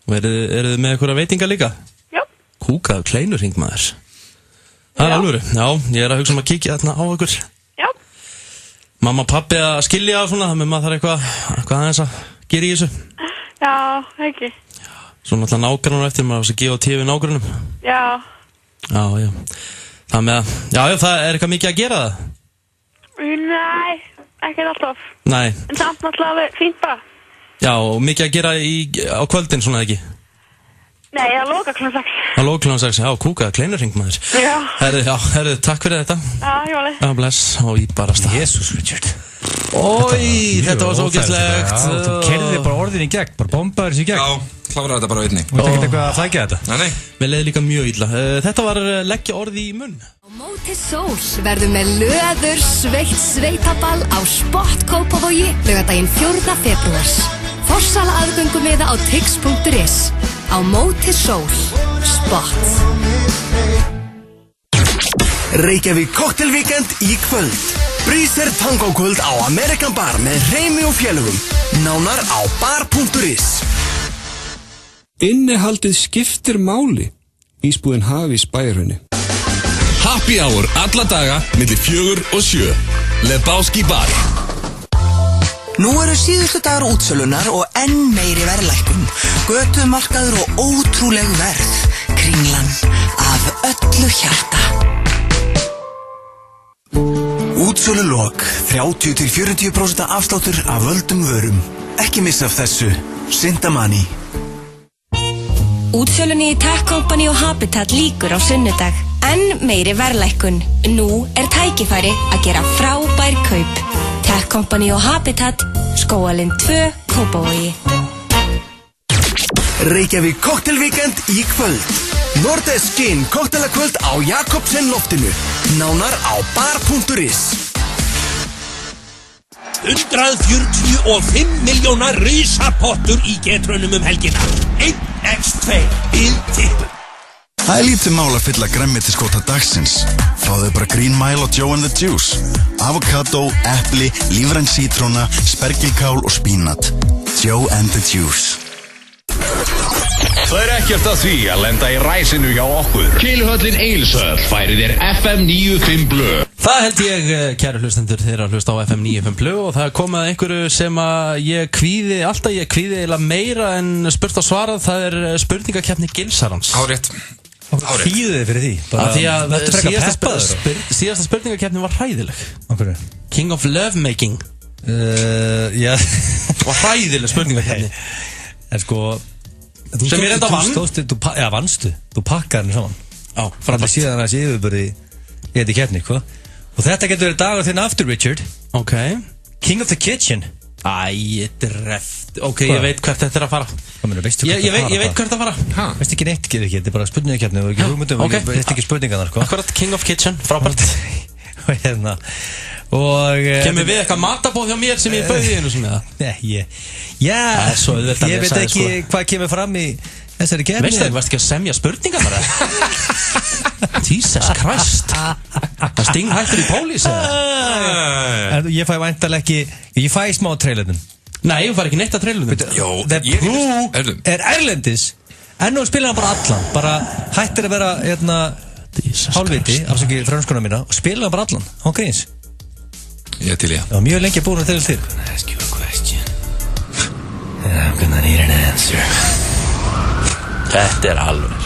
A: Og eru þið með einhverja veitinga líka?
K: Já.
A: Kúkaðu kleinurring maður. Það er alveg. Já, ég er að hugsa að kíkja þarna á okkur.
K: Já.
A: Mamma og pappi að skilja og svona, þannig að maður þarf eitthvað aðeins að gera í þessu.
K: Já, ekki.
A: Svo náttúrulega nágrunum eftir, maður að gefa tíu við nágrunum.
K: Já.
A: Já. Það með að, já, það er eitthvað mikið að gera það.
K: Nei, ekkert alltaf.
A: Nei.
K: En samt náttúrulega fínt bara.
A: Já, og mikið að gera á kvöldin svona ekki?
K: Nei, ég loka kl. 6.
A: Það loka kl. 6, já, kúkaðu kleinurring maður.
K: Já.
A: Herðu, takk fyrir þetta.
K: Já, hjóli.
A: Já, bless, og í barasta.
B: Jesus, Richard.
A: Ói, þetta var svo ógeðslegt.
B: Þú kerði bara orðin í gegn, bara bombaður þessi í gegn.
C: Já, kláraði þetta bara á einni.
B: Og þetta ekkert eitthvað að flækja þetta?
C: Nei.
A: Mér leiði líka mjög illa. Þetta var leggja orði í munn.
E: Móti Sól verður með löður sveitaball á Spott Kópavogi laugardaginn 4. febrúars. Forsala aðgöngumiða á tix.is. Á Móti Sól. Spott.
H: Reykjavík Cocktailvíkend í kvöld. Breezer Tango kvöld á American Bar með Reymi og félögum. Nánar á bar.is.
L: Innihaldið skiptir máli. Ísbúðin Hafís Bæjarhrauni.
M: Happy hour alla daga milli 4 og 7. Lebowski Bar.
W: Nú eru síðustu dagar útsölunar og enn meiri verðlækkun. Götumarkaður og ótrúleg verð. Kringlan af öllu hjarta.
I: Útsölulok, 30-40% afsláttur af völdum vörum. Ekki missa af þessu. Sintamani.
E: Útsölunni í Tech Company og Habitat líkur á sunnudag. Enn meiri verðlækkun. Nú er tækifæri að gera frábær kaup. Tech Company og Habitat, Skógalind 2, Kópavogi.
H: Reykjavík Cocktailvíkend í kvöld. Nordes Gin koktelakvöld á Jakobsen loftinu. Nánar á bar.is.
J: 145 milljónar risapottur í getrunum helgina. 1x2 í tippum.
G: Það er lítið mál að fylla grænmetiskóta dagsins. Fáðu bara Green Mile og Joe and the Juice. Avokado, epli, lífræn sítróna, spergilkál og spínat. Joe and the Juice.
M: Það er ekkert að því að lenda í ræsinu hjá okkur. Keiluhöllin Egilshöll færir þér FM 95 Blö.
A: Það held ég, kæru hlustendur, þeir að hlusta á FM 95 Blö og það er komið einhverju sem að ég kvíði eiginlega meira en spurt og svarað. Það er spurningakeppni Gilsarans.
C: Árétt.
B: Hýðið þið fyrir því?
A: Því að síðasta spurningakeppni var hræðileg. King of Lovemaking.
B: Já.
A: Var hræðileg spurningakeppni.
B: En sko
A: sem ég reynda vann.
B: Já, vannstu. Þú pakkar henni saman.
A: Já,
B: framlega síðan að þessi yfirbörði í þetta keppni, hvað? Og þetta getur verið dagur þinn aftur, Richard.
A: Ok.
B: King of the Kitchen.
A: Dreft. Ok, ég veit hvert þetta að fara. Ég veit hvert að fara.
B: Veist ekki neitt, ekki, þetta bara spurningakeppni og ekki hugmyndum, veist ekki spurningarnar, sko.
A: Akkurat, King of Kitchen, frábært.
B: Og hérna
A: kemur við eitthvað matabóð hjá mér sem ég bauði einu sem það?
B: Nei, ég veit ekki hvað kemur fram í þessari keppni.
A: Veistu það, varst ekki að semja spurningar bara? Jesus Christ. Það stinghættur í pólís eða?
B: Ég fæ væntanlega ekki, ég fæ smá trailernum.
A: Nei, þú fær ekki neitt af trailernum.
B: The Pooh erlendis, en nú spila hann bara allan, bara hættir að vera hálfviti, afsakið frönskuna mína, og spila hann bara allan, hann gríns.
C: Ég til ég.
B: Það var mjög lengi að búin til þér.
U: I'm gonna ask you a question. I'm gonna need an answer.
A: Þetta alveg.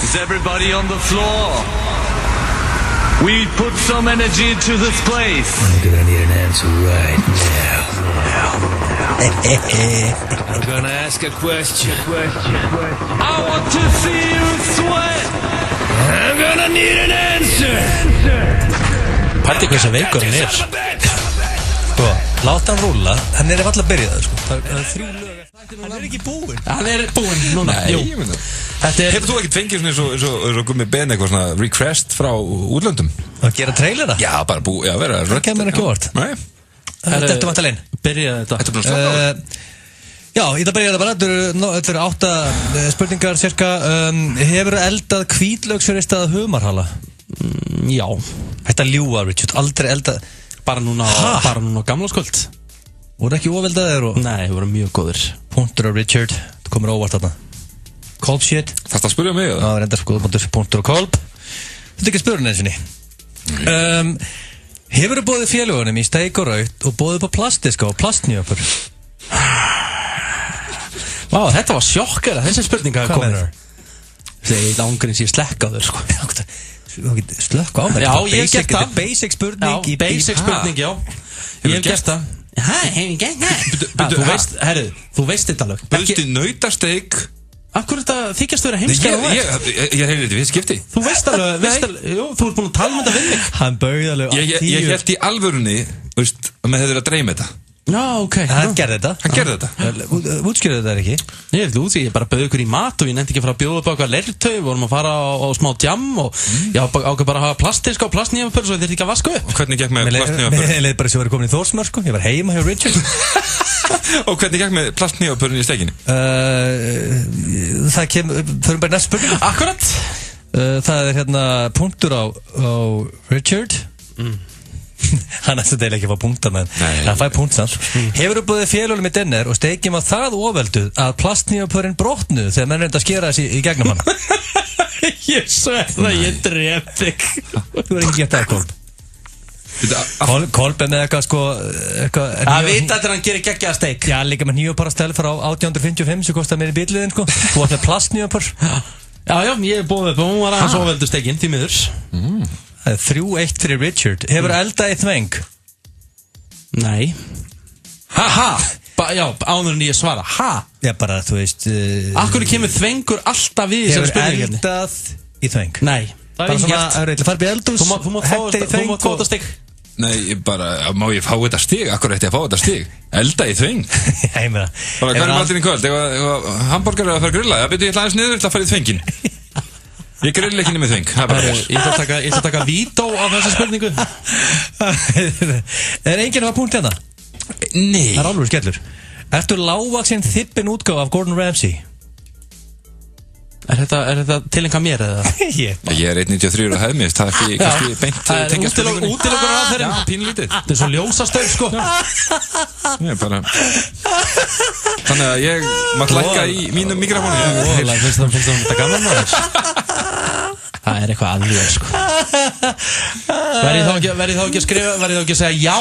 F: Is everybody on the floor? We put some energy into this place.
U: I'm gonna need an answer right now.
F: I'm gonna ask a question. I want to see you sweat. I'm gonna need an answer.
A: Pætti hvað sem veikur hann
B: Sko, láta hann rúlla. Hann ef alla byrjaði, sko. Það 3 lög. Hann ekki búinn.
A: Hann búinn núna.
C: Nei, ég myndi. Hefur þú ekki fengið eins og Gummi Ben eitthvað svona request frá útlöndum?
B: Að gera trailera?
C: Já, bara vera rödd.
B: Það kemur ekki óvart.
C: Nei.
B: Þetta er vantalegin.
A: Byrjaði þetta.
C: Þetta er bara slaka.
B: Já, í það byrjaði bara. Þetta eru 8 spurningar cirka. Hefur eldað hvítlauksristað humarhala?
A: Já.
B: Þetta ljúa, Richard. Aldrei eldað.
A: Bara núna á gamlaskvöld.
B: Voru ekki ofveldaðir og...
A: Nei, voru mjög góðir.
B: Punktur á Richard. Það komur óvart þarna. Kolb shit.
C: Þarfst að spyrja mig eða?
B: Já, reyndar skoðumundur. Punktur á Kolb. Þetta er ekki að spyrja henni sinni. Hefur þú bóðið félagunum í steik og raut og bóðið på plastiska og plastnjöfur?
A: Vá, þetta var sjokkar að þessi spurninga
B: Hvað meinar?
A: Þegar ángrins ég slekka á þér, sko.
B: Þú getur slökk á mér.
A: Já, ég hef gert það.
B: Þetta er basic spurning.
A: Já, basic spurning, já. Ég hef gert það. Hef ég gert það? Þú veist, herru, þú veist þetta alveg.
C: Bauðst í nautasteik.
A: Akkur þetta þykjast að vera heimskar og vært?
C: Ég heyrði þetta við skipti.
A: Þú veist alveg, jú, þú ert búin að tala þetta við mig.
B: Hann bauð alveg
C: 10. Ég held í alvörunni, veist, að maður hefði verið að dreyma þetta.
A: Já, ok.
B: Hann gerði þetta.
C: Hann gerði þetta.
B: Útskýrðu þetta ekki?
A: Ég held út því, ég bara bauð ykkur í mat og ég nefndi ekki að fara að bjóða upp á eitthvað lertau, við vorum að fara á smá djam og ég ákveð bara að hafa plastiska og plastnýjafapör svo ég þurfti ekki að vaska upp.
C: Og hvernig gekk með plastnýjafapör?
B: Mér leið bara sem að vera komin í Þórsmör, sko. Ég var heima hjá Richard.
C: Og hvernig gekk með plastnýjafapörun í steikinu?
B: Það förum bara næst spurning.
A: Akkurat.
B: Það hérna punktur á Richard. Hann ætti að ekki að fá punkta með hann fæ punkt samt. Hefur þú búið félagum í dinner og steikjum að það ofvelduð að plastnýjapörinn brotnuð þegar menn reynda að skera þessi í gegnum hann?
A: Ég sverða, ég dref þig.
B: Þú er ekki gett það, Kolb. Kolb er með eitthvað sko
A: að vita að hann gerir geggjaða steik.
B: Já, líka með nýjapörastel frá 1855 sem kostar mér í bíliðin, sko. Þú varst með plastnýjapör.
A: Já, ég búið upp og hún var aðeins ofveldu steikinn, því miður.
B: Það er 3-1 fyrir Richard. Hefur eldað í þveng?
A: Nei. Já, áður en ég svara.
B: Já, bara, þú veist...
A: Akkur kemur þvengur alltaf við þessari spurningu?
B: Hefur eldað í þveng?
A: Nei, það er ekki gert.
B: Það er farið í eldús.
A: Þú mátt fá þetta stig.
C: Nei, má ég fá þetta stig? Akkur ætti að fá þetta stig? Elda í þveng?
B: Ég meina...
C: Bara, hvað er maturinn í kvöld? Hamburger að fara að grilla? Ég ætla aðeins niður, ég ætla að fara í þvengin. Ég grill ekki niður með þveng.
A: Ég ætla að taka vító á þessa spurningu.
B: Er enginn að hafa punkt hérna?
C: Nei.
B: Það er alveg skellur. Ertu lágvaxinn þippin útgáfa af Gordon Ramsay?
A: Er þetta til einhvað mér eða?
C: Ég er 1.93 og hef mér. Það er ekki kannski beint tengja spurningunni.
A: Útilokur aðferðin.
C: Já, pínlítið.
A: Þetta er svo ljósastöð, sko.
C: Ég bara... Þannig að ég mátt lækka í mínum mikrofónu.
A: Finnst það þetta gaman maður? Það er eitthvað aðlýðar, sko. Verði þá ekki að skrifa, verði þá ekki að segja já?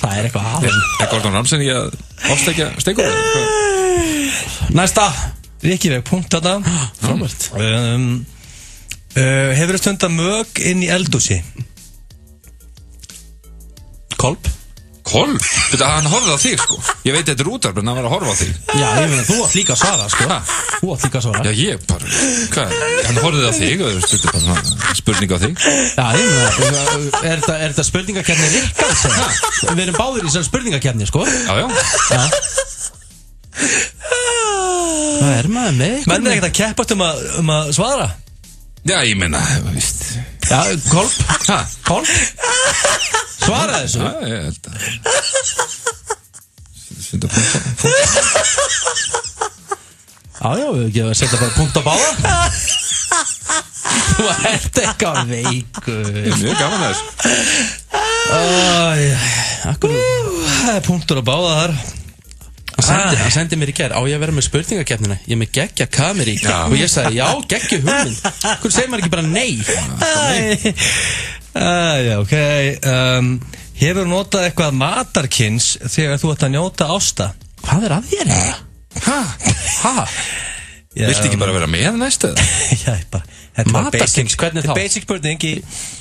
A: Það er eitthvað aðlýðar.
C: Er Gordon Ramsay að ofstekja steikur?
A: Næsta.
B: Rikki veg, punkt þarna.
A: Frábært.
B: Hefur þú stundað mög inn í eldúsi?
A: Kolb.
C: Kolb? Hann horfði á þig sko. Ég veit þetta útvarp en hann var að horfa á þig.
A: Já, ég meina, þú átt líka að svara sko. Þú átt líka að svara.
C: Já, ég bara, hvað? Hann horfði á þig og þetta bara spurning á þig.
A: Já, ég meina, er þetta spurningakeppni Rickard? Við erum báðir í þessari spurningakeppni sko.
C: Já.
A: Hvað er maður með ykkur?
B: Menn er ekkert að keppast um að svara?
C: Já, ég meina, víst.
A: Já, Kolb? Kolb? Svara þessu?
C: Já, ég held að setja punkt
A: Já, við gefum að setja bara punkt á báða. Þú ert eitthvað veikur.
C: Mjög gaman þessu.
B: Það er punktur á báða þar.
A: Hann sendi mér í gær, á ég að vera með spurningakeppnina. Ég er með geggja kameri og ég sagði, já, geggju hugmynd. Hvernig segir maður ekki bara nei?
B: Já, ok. Hefur notað eitthvað matarkynns þegar þú ert að njóta ásta?
A: Hvað er að þér? Hæ?
C: Viltu ekki bara vera með næstu?
B: Já, bara
A: matarkynns, hvernig þá?
B: Basic spurning.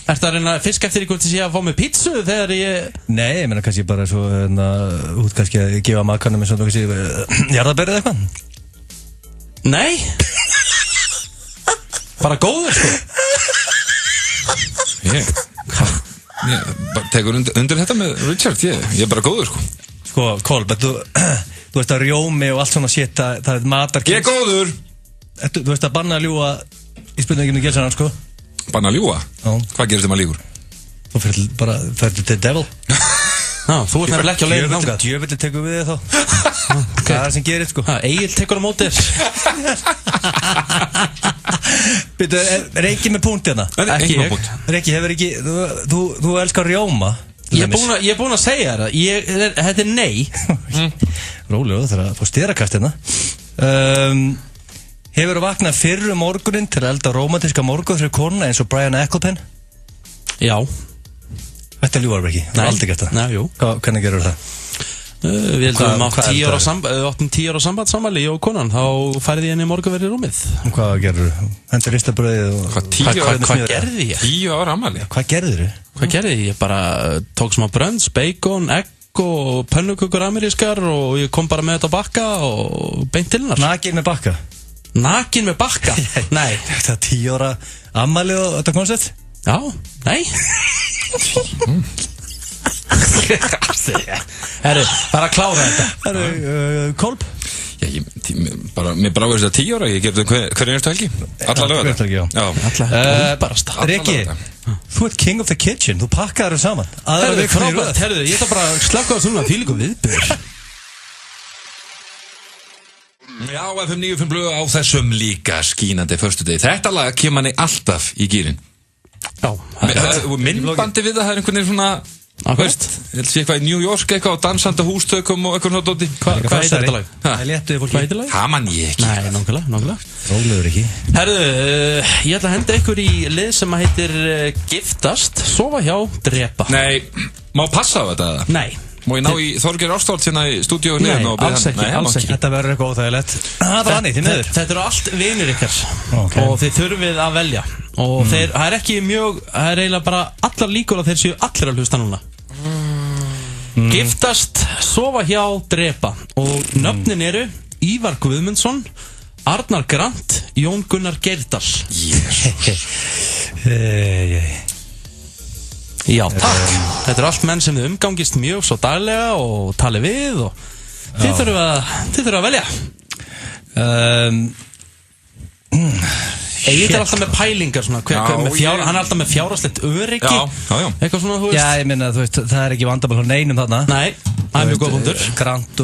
A: Ertu að reyna að fiska eftir hvort þess að ég að fá mig pítsu þegar ég...
B: Nei, ég meina kannski bara svo út kannski að gefa makanum eins og kannski jarðarberið eitthvað.
A: Nei. Bara góður sko.
C: Ég tekur undir þetta með Richard, ég er bara góður sko.
B: Sko, Kolb, þú veist að rjómi og allt svona shit, það er matarkynns.
C: Ég er góður.
B: Þú veist að banna að ljúga í spurninginu Gjelsanar, sko.
C: Banna að ljúga? Já. Hvað gerist þeim að ljúgur?
B: Þú fyrir til devil.
A: Já, þú ert nefnilega ekki á leiðinu þangað.
B: Djöfulli tekur við þig þá. Hvað er það sem gerir, sko?
A: Egil tekur á móti þér.
B: Býtu, er ekki með punkt hérna?
A: Ekki ég.
B: Reki, hefur ekki, þú elskar rjóma.
A: Ég er búinn að segja það. Þetta er nei.
B: Rólegur, það er að fá styrakast hérna. Hefur þú vaknað fyrr morgunin til að elda rómantíska morgun fyrir konuna eins og Brian Ecclepin?
A: Já.
B: Þetta er ljúarverk ekki? Þú har aldrei gert það?
A: Nei, jú.
B: Hvernig gerur það?
A: Við heldum átt 10 ára sambandsamæli, ég og konan. Þá færði ég henni morgunverið í rúmið.
B: Hvað gerur þú? Hendur ristabröðið og...
A: Hvað gerði ég?
C: 10 ára amæli?
B: Hvað gerður þú?
A: Hvað gerði ég? Ég bara tók smá brönds, bacon, egg og pönnukökur amerískar og ég kom bara með þetta á bakka og beint til hennar.
B: Nakin með bakka?
A: Nakin með bakka? Nei.
B: Þetta er 10 ára ammæli og þetta koncept?
A: Já, nei. Herru, bara að klára þetta.
B: Herru, Kolb?
C: Já, mér bara verður þetta 10 ára, ég gerði þetta hver einhverstu helgi. Alla lögða þetta.
B: Já. Riki, þú ert king of the kitchen, þú pakkaður þau saman.
A: Herru, frábært, herru, ég ætla bara að slaka á svona þvílíku viðbyrð.
C: Já, FM 95 blöð á þessum líka skínandi föstudegi. Þetta lag kemur manni alltaf í gýrin.
A: Já.
C: Myndbandi við það er einhvern veginn svona, veist, ég sé eitthvað í New York eitthvað á dansandi hústökum og eitthvað svona dóti.
A: Hvað heitir þetta lag?
B: Það er léttuði fólki.
A: Hvað heitir lag?
C: Það man ég ekki.
A: Nei, nákvæmlega.
B: Rólegur ekki.
A: Herru, ég ætla að henda ykkur í lið sem heitir Giftast, sofa hjá, drepa.
C: Nei, má passa á þetta?
A: Nei.
C: Má ég ná í Þorgeir Árstáld hérna í stúdíu?
A: Nei, alls ekki.
B: Þetta verður eitthvað óþægilegt. Það var hannig, því miður.
A: Þetta eru allt vinir ykkar og þið þurfið að velja. Og það er ekki mjög, það er eiginlega bara allar líkur að þeir séu allir að hlusta núna. Giftast, sofa hjá, drepa. Og nöfnin eru Ívar Guðmundsson, Arnar Grant, Jón Gunnar Geirdal. Já, takk. Þetta eru allt menn sem þið umgangist mjög svo daglega og tali við og þið þurfum að velja. Egil er alltaf með pælingar svona, hann er alltaf með fjárhagslegt öryggi.
C: Já.
A: Eitthvað svona, þú veist.
B: Já, ég minna, þú veist, það er ekki vandamál á neinum þarna.
A: Nei, það er mjög góð punktur.
B: Grant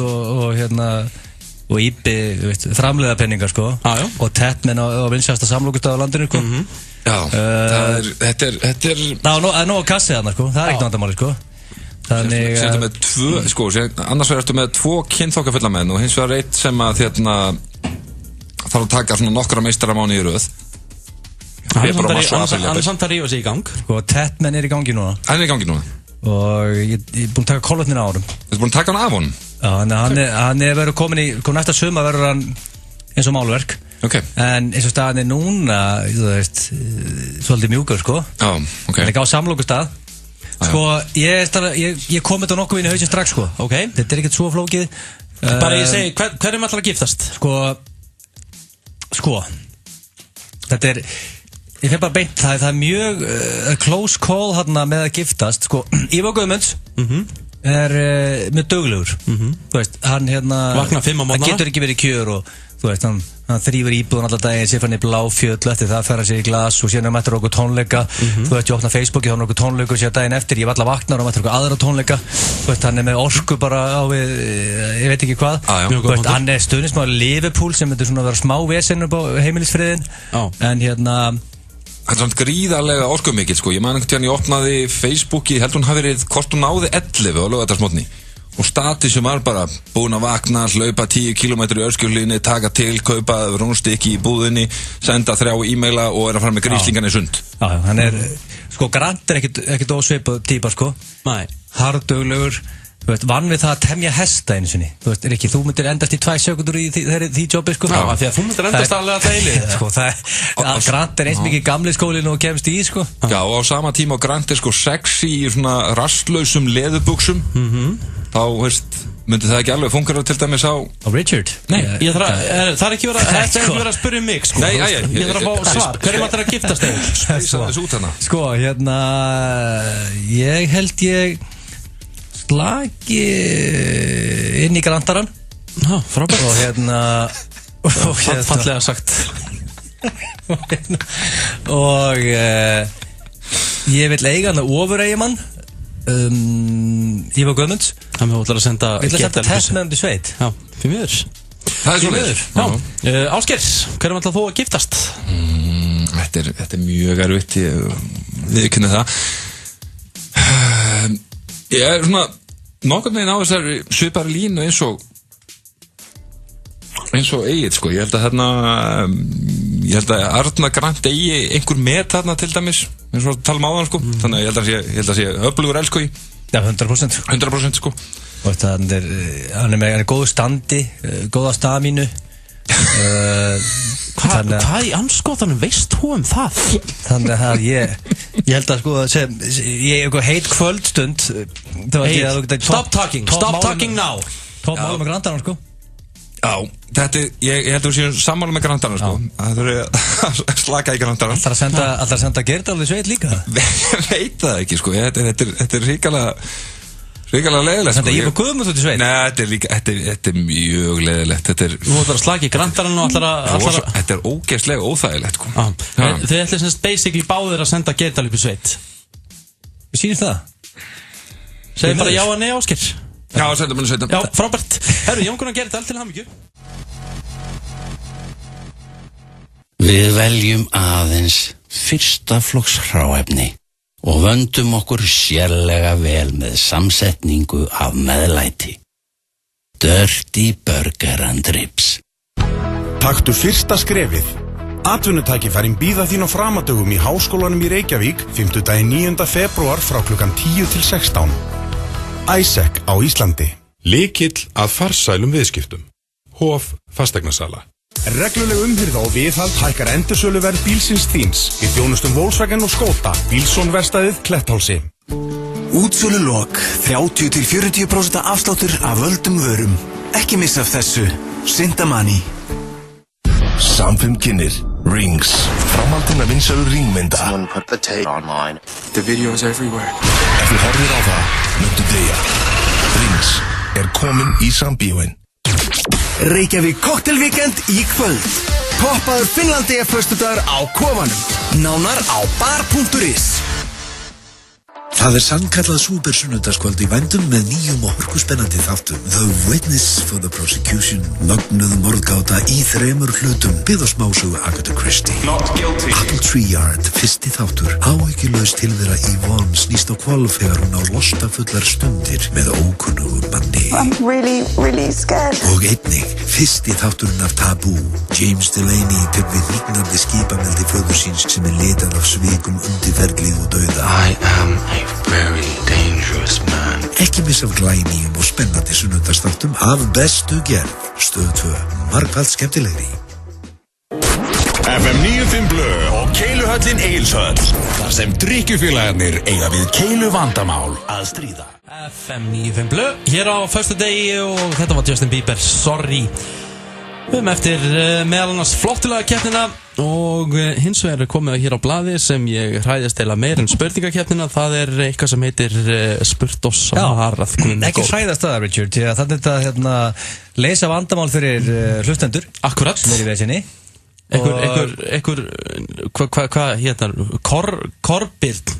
B: og Íbbi, þú veist, framleiða penningar, sko.
A: Já.
B: Og Tettmenn á vinsjasta samlokustað á landinu, sko.
C: Já, þetta er...
B: Það er nóg að kassið þarna, sko. Það er ekkert vandamáli, sko. Þannig
C: að... Sérstu með annars verðastu með 2 kynþokkafulla menn og hins vegar eitt sem að þarf að taka svona nokkra meistaramáni í röð.
A: Hann er samt að rífa sig í gang.
B: Sko, Tettmenn er í gangi núna.
C: Hann er í gangi núna.
B: Og ég er búinn að taka kolvetnina á honum.
C: Þú ert búinn að taka hann af honum?
B: Já, hann er verið komin næsta sumar verður hann eins og málverk.
C: Ok.
B: En eins og staðan er núna, þú veist, svolítið mjúkur, sko.
C: Já, ok.
B: Hann er ekki á samlokustað Sko, ég kom þetta nokkuð inn í hausinn strax, sko.
A: Ok.
B: Þetta ekkert svo flókið.
A: Bara ég segi, hverjum ætlar að giftast?
B: Sko, þetta ég fer bara beint, það er mjög close call hérna með að giftast, sko. Ívar Guðmunds mjög duglegur. Þú veist, hann
A: vakna 5 á morgnana.
B: Hann getur ekki verið í kjör og þú veist, hann þrýfur íbúðan allar daginn, sér fann í Bláfjöll, eftir það fer hann sér í glas og síðan mættir okkur tónleika. Þú veist, ég opna Facebooki, þá okkur tónleika og síðan daginn eftir, ég var allar vaknar og mættir okkur aðra tónleika. Þú veist, hann með orku bara á við, ég veit ekki hvað. Þú veist, hann stuðningsmaður Liverpool sem þetta svona vera smá vesen upp á heimilisfriðin. En
C: Þetta er samt gríðarlega orkumikill, sko. Ég man einhvern tíðan ég opnaði Facebooki, held hún hafi verið hvort hún náði 11 á laugardagsmorgni. Og statusum var bara búin að vakna, hlaupa 10 km í öskjulínni, taka til, kaupa rúnstykki í búðinni, senda 3 e-maila og að fara með gríslingarnir í sund.
B: Já, hann sko, Grant ekkert ósvipað típa, sko.
A: Nei.
B: Harðduglegur. Þú veist, vann við það að temja hesta einu sinni. Þú veist, Rikki, þú myndir endast í 2 sekundur í því jobbi, sko.
A: Já, því að þú myndir endast alveg að deili.
B: Sko, Grant eins mikið gamli skólinn og kemst í, sko.
C: Já, og á sama tíma og Grant sko sexy í svona rastlausum leðurbuxum. Þá, veist, myndi það ekki alveg fungera til dæmis á
B: Richard?
A: Nei, það er ekki verið að spyrja mig, sko.
C: Nei,
A: ég þarf að fá svar. Hverjum ætlar að giftast þeim?
C: Speysa þessu út hana.
B: Sko, ég held ég slagi inn í Grantaran.
A: Já, frábært.
B: Og
A: fallega sagt.
B: Og ég vil eiga hann að ofureigimann Ívar Guðmunds.
A: Það með ætlar að senda
B: Ég ætla að senda test með hann til sveit.
A: Já, fyrir miður.
C: Það er svoleiðis.
A: Ásgeir, hverjum ætlar þú að giftast?
C: Þetta er mjög erfitt, ég kynna það. Ég er svona nokkurn veginn á þessari svipari línu eins og Egill, sko. Ég held að Arna Grant eigi einhver met þarna til dæmis, eins og tala um áðan, sko. Þannig að ég held að sé öflugur elskói.
B: Já, 100%.
C: 100%, sko.
B: Og hann er góðu standi, góða stamínu.
A: Hvað í anskotanum veist þú um það?
B: Þannig að ég held að, sko, ég eitthvað heit kvöldstund.
A: Stop talking now.
B: Topp málum með Grandarann, sko.
C: Já, ég held að við séum sammála með Grandarann, sko. Það þurfi að slaka í Grandarann.
B: Alltaf að senda Geirdal við sveit líka?
C: Veit það ekki, sko. Þetta er ríkalega leiðilegt, sko.
B: Þetta er Ívar Guðmunds út í sveit?
C: Nei, þetta er mjög leiðilegt.
A: Þú ætlar að slaka í Grandarann og
C: Þetta er ógeðslega óþægilegt, sko.
A: Þið ætlir semst basically báðir að senda Geirdal upp í sveit.
B: Við sýnum það.
A: Segðu bara já að nei, Ásgeir.
C: Já, sendum henni sveitum.
A: Já, frábært. Herru, Jón Gunnar Geirdal til hamingju.
O: Við veljum aðeins fyrsta flokks hráefni og vöndum okkur sérlega vel með samsetningu af meðlæti. Dirty Burger and Ribs.
P: Taktu fyrsta skrefið. Atvinnutækifærin bíða þín á framadögum í Háskólanum í Reykjavík 5. 9. febrúar frá klukkan 10 til 16. ISEC á Íslandi.
R: Lykill að farsælum viðskiptum. Hof fasteignasala.
P: Regluleg umhirða og viðhald hækkar endursöluverð bílsins þíns. Við þjónustum Volkswagen og Skoda, Bílsson-verstaðið Kletthálsi.
I: Útsölulok, 30-40% afsláttur af völdum vörum. Ekki missa af þessu. Sintamani.
M: Samfum kynir Rings. Framhaldinn af vinsælu ringmynda.
X: Someone put the tape online. The video's everywhere.
M: Ef þú horfir á það, möntu deyja. Rings komin í sambíóin.
I: Reykjavík Cocktailweekend í kvöld. Poppaður Finnlandi föstudagur á kofanum. Nánar á bar.is.
Y: Það sannkallað súpersunnudagskvöld í vændum með nýjum og hörkuspennandi þáttum. The Witness for the Prosecution, mögnuð morðgáta í 3 hlutum, byggð á smásögu Agatha Christie.
M: Not guilty.
Y: Apple Tree Yard, fyrsti þáttur. Áhyggjulaus tilvera Yvonne snýst á hvolf þegar hún á lostafullar stundir með ókunnugum manni.
Z: I'm really scared.
Y: Og einnig, fyrsti þátturinn af Taboo. James Delaney tekur við ríknandi skipameldi föður síns sem litað af svikum undirferlið og dauða.
X: I am a very dangerous man.
Y: Ekki missa af glænýjum og spennandi sunnudagsþáttum af bestu gerð. Stöð 2, margfalt skemmtilegri.
M: FM 95 Blö og Keiluhöllin Egilshöll. Þar sem drykkjufélagarnir eiga við keilu vandamál að stríða.
A: FM 95 Blö, hér á föstudegi og þetta var Justin Bieber, Sorry. Við erum eftir meðal annars flottulega keppnina og hins vegar komið hér á blaði sem ég hræðist eila meir en spurningakeppnina. Það eitthvað sem heitir spurt og svarað.
B: Ekki hræðast það, Richard, því að þannig þetta leysa vandamál fyrir hlustendur.
A: Akkurat.
B: Meir í vesinni.
A: Hvað hétar Korbjörn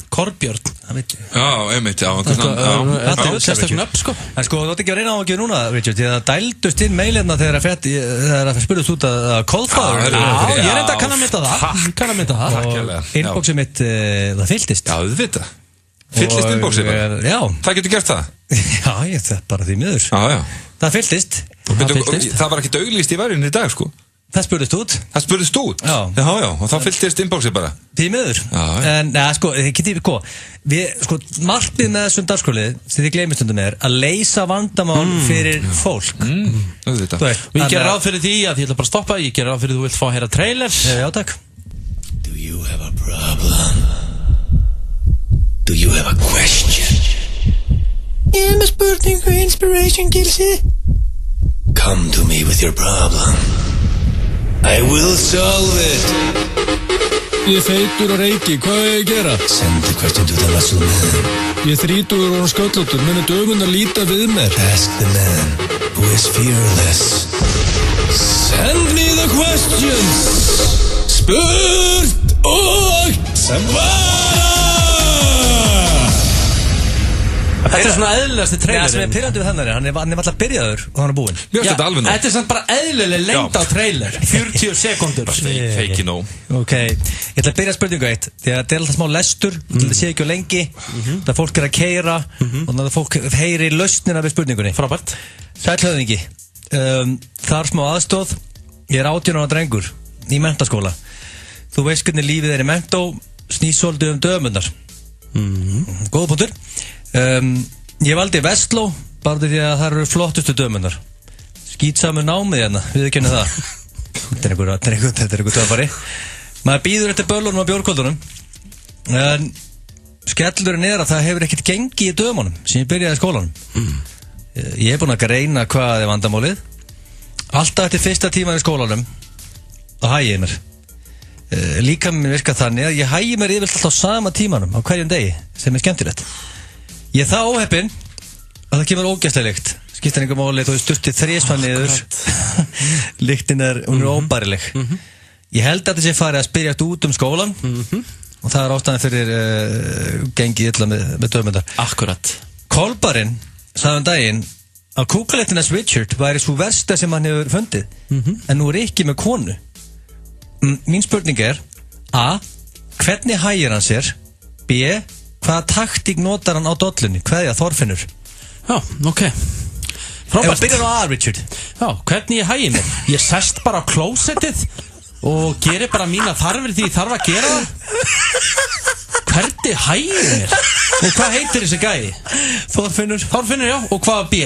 C: Já, einmitt, já
A: þetta sérstaklega upp, sko.
B: En sko, þú ætti ekki að reyna á að gera núna, Richard, því að það dældust inn meilirna þegar það spurðust út að Coldfather.
A: Já, ég reynda að kann að mynda það
B: og inboxið mitt, það fylltist.
C: Já, þú veit það. Fylltist inboxið bara?
B: Já.
C: Það getur gert það?
B: Já, það bara því miður.
C: Já.
B: Það fylltist.
C: Það var ekki auglýst í verðinni í dag, sko.
B: Það spurðist út.
C: Það spurðist út?
B: Já,
C: og þá fylltist inboxið bara?
B: Því miður. En, sko, markmið með þessum dagskólið, sem þið gleymið stundum að leysa vandamál fyrir fólk.
A: Við gerum ráð fyrir því að ég ætla bara að stoppa, ég gerum ráð fyrir að þú vilt fá að heyra trailer.
B: Já, takk.
U: Do you have a problem? Do you have a question? Ég með spurningu, inspiration, Gilsi. Come to me with your problem. I will solve it.
L: Ég feitur og reiki, hvað ég að gera?
U: Send the question to the muscle man.
L: Ég 30 og sköllóttur, munu dögun að líta við mér.
U: Ask the man who is fearless.
L: Send me the questions. Spurt og svara.
A: Þetta svona eðlilegasti trailer.
B: Það sem pirrandi við hennar hann alltaf byrjaður og hann búinn.
A: Þetta svona bara eðlileg lengd á trailer. 40 sekundur.
C: Fake no.
B: Ok, ég ætla að byrja spurningu eitt. Því að þetta alltaf smá lestur, þetta sé ekki á lengi. Það fólk að keyra og það fólk heyri lausnina við spurningunni.
A: Frábært.
B: Sælhöfðingi. Þar smá aðstóð. Ég 18 ára drengur í menntaskóla. Þú veist hvernig lífið í mentó, snýsóldu dömundar. Góða punktur. Ég valdi Vestló bara því að það eru flottustu dömunar. Skítsamur námið hérna, við ekki henni það. Þetta er einhver töfari. Maður býður eftir böllunum á bjórkvöldunum. En skellurinn að það hefur ekkert gengið í dömunum sem ég byrjaði í skólanum. Ég búinn að greina hvað vandamálið. Alltaf eftir fyrsta tíman í skólanum þá hægi ég mér. Líka mér virka þannig að ég hægi mér yfirlt alltaf á sama tímanum á hverjum degi sem skemmtilegt. Ég það óheppinn að það kemur ógeðslega lykt. Skiptir einhver máli, þú sturtið þrisvar niður. Lyktin hún er óbærileg. Ég held að þessi farið að spyrjast út skólan og það er ástæðan fyrir gengið illa með dömundar.
A: Akkurat.
B: Kolbarinn sagði daginn að kúkalettinans Richard væri svo versta sem hann hefur fundið. En nú ekki með konu. Mín spurning A. Hvernig hægir hann sér? B. Hvaða taktík notar hann á dollunni? Hvaðja Þorfinnur?
A: Já, ok. Frábært.
B: Ef byrjar á A, Richard.
A: Já, hvernig ég hægi mér? Ég sest bara á klósettið og gerir bara mína þarfir því ég þarf að gera það. Hvernig hægi mér? Og hvað heitir þessi gæi?
B: Þorfinnur.
A: Þorfinnur, já. Og hvaða B?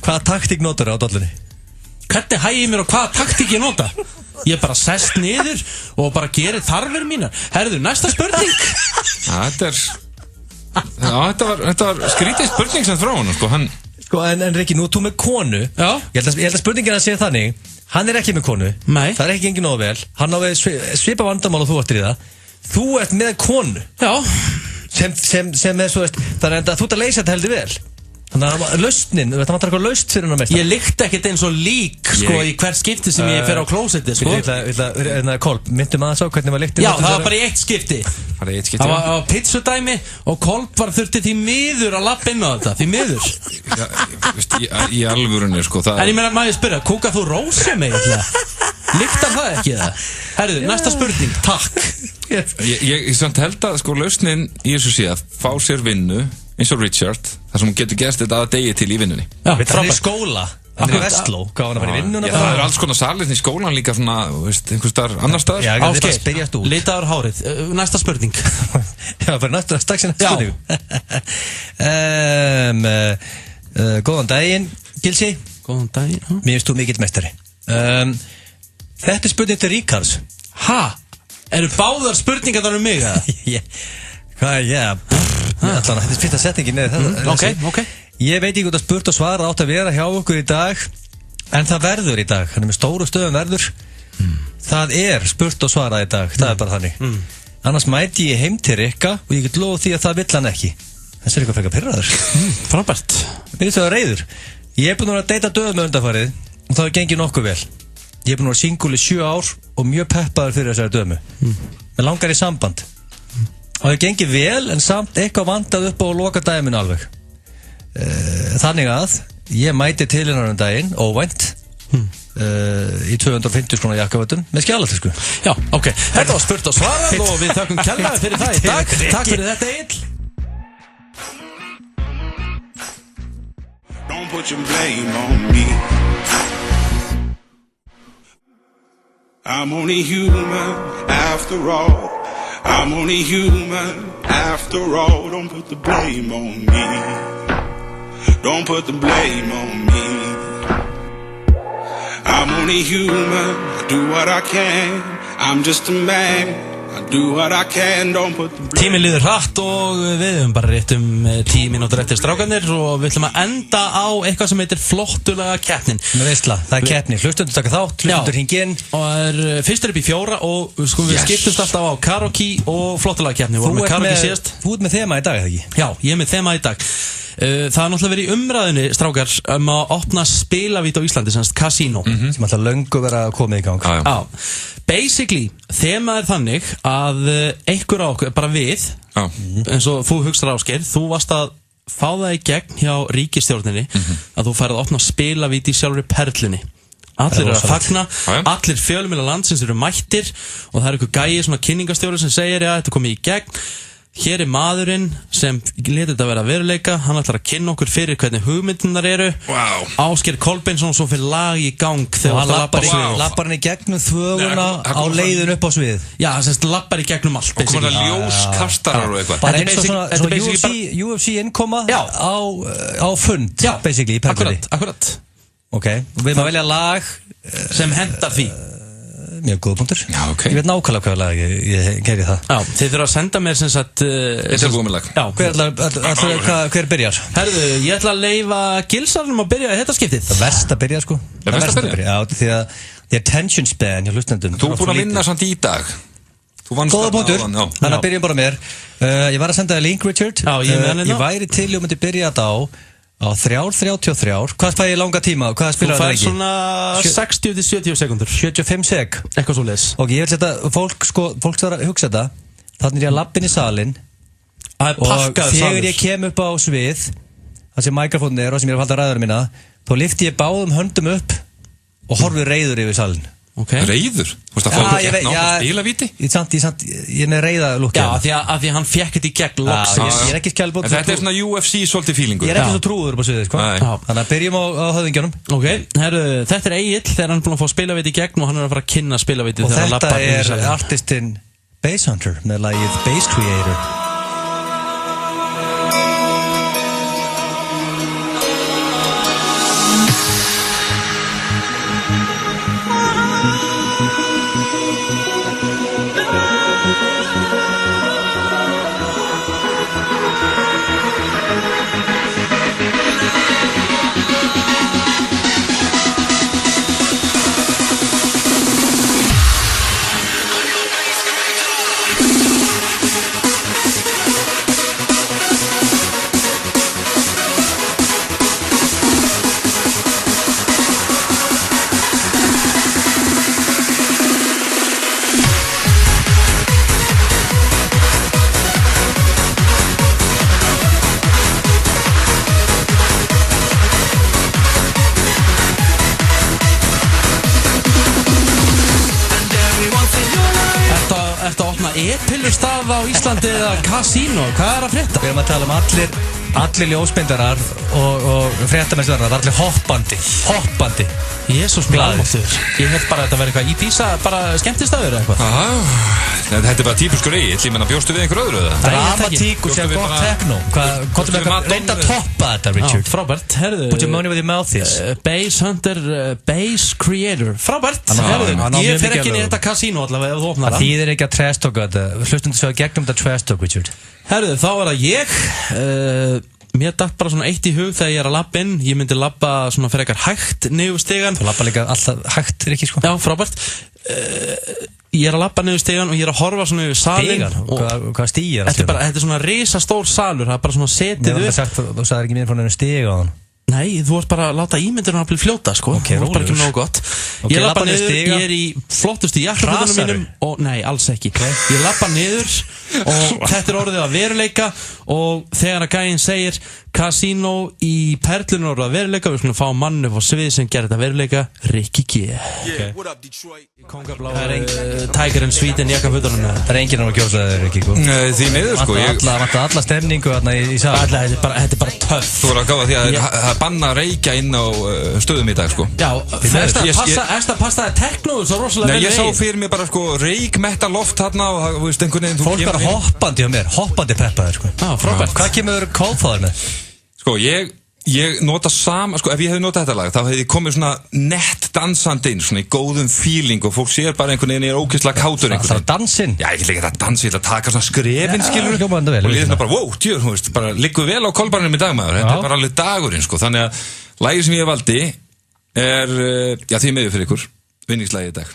B: Hvaða taktík notar hann á dollunni?
A: Hvernig hægi mér og hvaða taktík ég nota? Ég bara sest niður og bara gerir þarfir mínar. Herðu, næsta spurning.
C: Þetta var skrítið spurning sem frá hann, sko.
B: En Rikki, nú þú með konu.
A: Já.
B: Ég held að spurningin að segja þannig. Hann ekki með konu.
A: Nei.
B: Það ekki engin nóg vel. Hann á við svipa vandamál og þú eftir í það. Þú ert með konu.
A: Já.
B: Sem svo veist, þannig að þú ert að leysa þetta heldur vel. Þannig að lausnin, það vantar eitthvað laust fyrir hann að mesta.
A: Ég lykti ekkert eins og lík, sko, í hvert skipti sem ég fer á klósetti, sko.
B: Kolb, myndum að það sá hvernig var lyktin?
A: Já, það var bara í eitt skipti. Það var á pizzudæmi og Kolb var þurfti því miður að lappa inn á þetta, því miður.
C: Í alvörunni, sko.
A: En ég meina, maður spyrja, kúkar þú rósum eiginlega? Lyktar það ekki það? Herðu, næsta spurning, takk.
C: Ég samt held að, sko, lausnin í þessu sé að fá sér vinnu eins og Richard, þar sem hún getur gerst þetta að degi til í vinnunni.
B: Já, það er í skóla. Það er Vestló, hvað var hann að fara í vinnuna?
C: Það er alls konar salir í skólan líka svona, einhver staðar, annar staðar.
A: Ásgeir, litaður hárið. Næsta spurning.
B: Já, bara næsta strax næsta spurning. Góðan daginn, Gilsi.
A: Góðan daginn.
B: Mér finnst þú mikill meistari. Þetta spurning til Ríkards.
A: Ha? Eru báðar spurningar þar mig, eða?
B: Hvað, þetta er fyrsta setningin
A: Ok.
B: Ég veit ekki hvað það spurt og svara átt að vera hjá okkur í dag, en það verður í dag. Hann með stóru stöðum verður. Það spurt og svara í dag, það bara þannig. Annars mæti ég heim til Rikka og ég get lofa því að það vill hann ekki. Þessi eitthvað frekar pirraður.
A: Frábært.
B: Mér finnst það reiður. Ég búinn að deyta döðum með undanfarið og það gengið nokkuð vel. Ég búinn að vera single í 7 ár og mjög peppaður fyrir þessari dömu. Mér langar í samband. Og það gengið vel en samt eitthvað vandað upp á loka daginn alveg. Þannig að ég mæti til hennar daginn, óvænt, í 250 skróna jakkavötum með skjálatösku.
A: Já, ok. Þetta var spurt og svarað og við þökkum kærlega fyrir það í dag. Takk fyrir þetta, Egill.
D: Don't put your blame on me. I'm only human after all. I'm only human after all. Don't put the blame on me. Don't put the blame on me. I'm only human. I do what I can. I'm just a man. I do what I can. Don't put the blame.
A: Tíminn líður hratt og við höfum bara rétt 10 mínútur eftir strákarnir og við ætlum að enda á eitthvað sem heitir flottulega keppnin.
B: Með veistla, það er keppni. Hlustundur taka þátt, hlustundur hringja inn.
A: Og fyrstur upp í 4 og sko við skiptumst alltaf á karaoke og flottulega keppni.
B: Þú ert með þema í dag, eða ekki?
A: Já, ég er með þema í dag. Það er náttúrulega verið í umræðinni, strákar, að opna spilavít á Íslandi, semst kasínó.
B: Sem alltaf löngu vera að koma í gang.
A: Já. Basically, þema er þannig að einhver á okkur, bara við, eins og þú hugsar Ásgeir, þú varst að fá það í gegn hjá ríkisstjórninni að þú færið að opna spilavít í sjálfri perlunni. Allir eru að fagna, allir fjölmiðlar landsins eru mættir og það er einhver gæi, svona kynningastjóri sem segir, já, þetta komið í gegn. Hér er maðurinn sem leti þetta vera veruleika. Hann ætlar að kynna okkur fyrir hvernig hugmyndunar eru. Ásgeir Kolbeinsson svo fyrir lag í gang
B: og hann lappar hann í gegnum þvöguna á leiðin upp á svið.
A: Já, hann semst lappar í gegnum allt.
C: Og komur það ljóskastarar og eitthvað.
B: Bara eins og svona UFC innkoma á fund, basically, í perlunni.
A: Akkurat.
B: Ok, við erum að velja lag
A: sem hendar því.
B: Mjög góð punktur.
C: Já, ok.
B: Ég veit nákvæmlega hvaða lag ég gerði það.
A: Já, þið þurfa að senda mér sem sagt
C: Þetta er búið með lag.
A: Já,
B: hver byrjar?
A: Herðu, ég ætla að leyfa Gilsarnum að byrja þetta skiptið.
B: Það verst að byrja, sko.
C: Það verst að byrja?
B: Já, því að the attention span hjá hlustendum.
C: Þú er búin að vinna samt í dag.
B: Góða punktur. Þannig að byrjum bara mér. Ég var að senda þér link, Richard.
A: Já, ég
B: væri til og myndi byrja þetta á 3:33. Hvað fæ ég langa tíma? Hvað spilar það ekki?
A: Þú fær svona 60-70 sekundur.
B: 75 sek.
A: Eitthvað svo leis.
B: Og ég vil setja, fólk þarf að hugsa þetta. Þannig er ég að lappin í salin og þegar ég kem upp á svið, það sem mikrofónin er og sem ég er að halda ræður mína, þá lyfti ég báðum höndum upp og horfi reiður yfir salin.
C: Okay. Reiður? Þú veist að fá þetta gegn á spilavíti?
B: Ég er með reiðalúk.
A: Já, af því að hann fekk þetta í gegn loksins.
B: Ég er ekki skjálbótt.
C: En þetta er svona UFC svolítið feelingur.
B: Ég er ekki svo trúður upp á sviðið, sko. Þannig að byrjum á höfðingjónum.
A: Ok, herru, þetta er Egill þegar hann er búin að fá spilavíti í gegn og hann er að fara að kynna spilavíti þegar hann lappar.
B: Og þetta er artistinn Bass Hunter með lagið Bass Creator.
A: E-pillustaf á Íslandi eða kasínó, hvað er að frétta?
B: Við erum að tala um allir ljósmyndarar og fréttamennsverðar, það er allir hoppandi.
A: Jésús minn almáttur. Ég held bara að þetta verði eitthvað í Písa, bara skemmtistaður eða eitthvað.
C: Þetta bara típiskur Egill, ég menna bjóstu við einhver öðru eða?
B: Dramatík og sér gott techno. Hvað er með reynda að toppa þetta, Richard?
A: Frábært, herðu.
B: Put your money where your mouth is.
A: Bass Hunter, Bass Creator. Frábært. Ég fer ekki inn í þetta kasínu allavega ef þú opnar það.
B: Það þýðir ekki að trash talka þetta. Hlustum þess að gegnum þetta trash talk, Richard.
A: Herðu, þá er það ég. Mér datt bara svona eitt í hug þegar ég er að labba inn. Ég myndi labba svona fyrir eitthvað hægt niður stigan.
B: Þú labba líka alltaf hægt, Rikki, sko.
A: Já, frábært. Ég er að labba niður stigan og ég er að horfa svona yfir salin.
B: Stigan? Hvað stígar?
A: Þetta er svona risastór salur. Það er bara svona setið upp.
B: Þú sagði ekki mér frá nefnum stiga á hann.
A: Nei, þú varst bara að láta ímyndurinn að bli fljóta, sko.
B: Ok,
A: þú varst bara ekki nógu gott.
B: Okay,
A: ég labba niður, ég er í flottustu jakkafötunum mínum og, nei, alls ekki. Ég labba niður og þetta er orðið að veruleika og þegar að gæinn segir kasínó í Perlunum orðið að veruleika, við skulum fá mann upp á svið sem gerir þetta veruleika, Rikki G.
D: What up, Detroit?
A: Tiger and Sweden jakkafötunum.
B: Það er enginn að kjósa það, Rikki, sko.
C: Því miður, sko.
B: Alla stemningu þarna í sal.
A: Þetta er bara töff.
C: Þú voru að gáða því að það banna að reykja inn á stöðum í dag, sko.
A: Já, Esta passaði teknóðu svo rosalega vel.
C: Ég sá fyrir mig bara, sko, reykmetta loft þarna og það, þú veist, einhvern veginn.
B: Fólk bara hoppandi á mér, hoppandi peppaður, sko.
A: Já, frábært.
B: Hvað kemur kóðfáður með?
C: Sko, ég nota sama, sko, ef ég hefði notað þetta lag, þá hefði ég komið svona nett dansandi inn, svona í góðum feeling og fólk sér bara einhvern veginn, ég er ógeðslega kátur einhvern veginn.
B: Það er dansinn?
C: Já, ég vil ekki þetta dansi, ég vil að taka svona skrefin, skilur, og líða svona bara, wow, djur, þú veist, bara liggur vel á kolbarnum í dag, maður, þetta er bara alveg dagurinn, sko, þannig að lagið sem ég valdi er, já, því miður fyrir ykkur, vinningslagið í dag.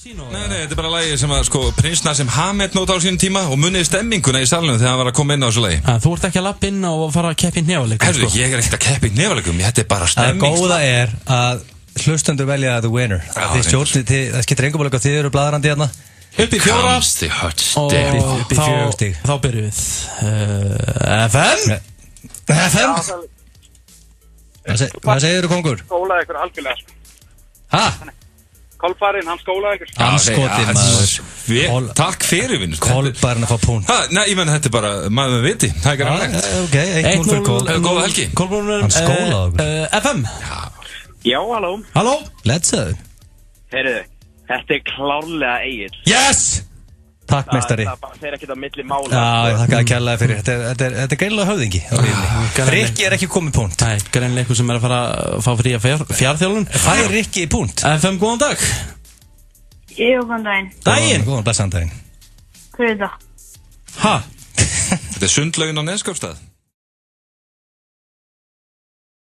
C: Nei, þetta er bara lagið sem að, sko, Prins Nassim Hamed nota á sínum tíma og munið stemminguna í salnum þegar hann var að koma inn á þessu lagi.
A: Þú ert ekki að lappa inn og fara að keppa í hnefaleikum,
C: sko. Herru, ég er ekkert að keppa í hnefaleikum, þetta er bara stemming.
B: Það góða er að hlustendur velja the winner. Þið stjórnir, það skiptir engum alveg að þið eru bladrandi hérna.
A: Upp í 4 og þá byrjum við. FM?
B: Hvað segir þú, kongur?
K: Skólaði ykkur algjörlega.
B: Hæ?
K: Kolbarinn, hann skólaði ykkur.
B: Anskotinn, maður.
C: Takk fyrir, vinn.
B: Kolbarinn að fá punkt.
C: Nei, ég menn, þetta er bara maður með viti. Það er grannlegt.
B: Ok, 1-0 fyrir Kól.
C: Góða helgi.
A: Hann
B: skólaði okkur.
A: FM?
K: Já, halló.
A: Halló?
B: Letsaðu.
K: Heyrðu, þetta er klárlega Egill.
B: Yes! Takk, mestari.
K: Það fer ekkert á milli mála.
B: Já, þakka að kjallaði fyrir. Þetta er greinlega höfðingi. Rikki er ekki komið punkt.
A: Nei, greinlega eitthvað sem er að fara að fá fría fjárþjálfun.
B: Fær Rikki í punkt.
A: FM, góðan dag.
N: Jú, góðan daginn.
A: Daginn?
B: Góðan, blessaðan daginn.
N: Hver er það?
A: Ha?
C: Þetta er sundlaugin á Neskaupstað.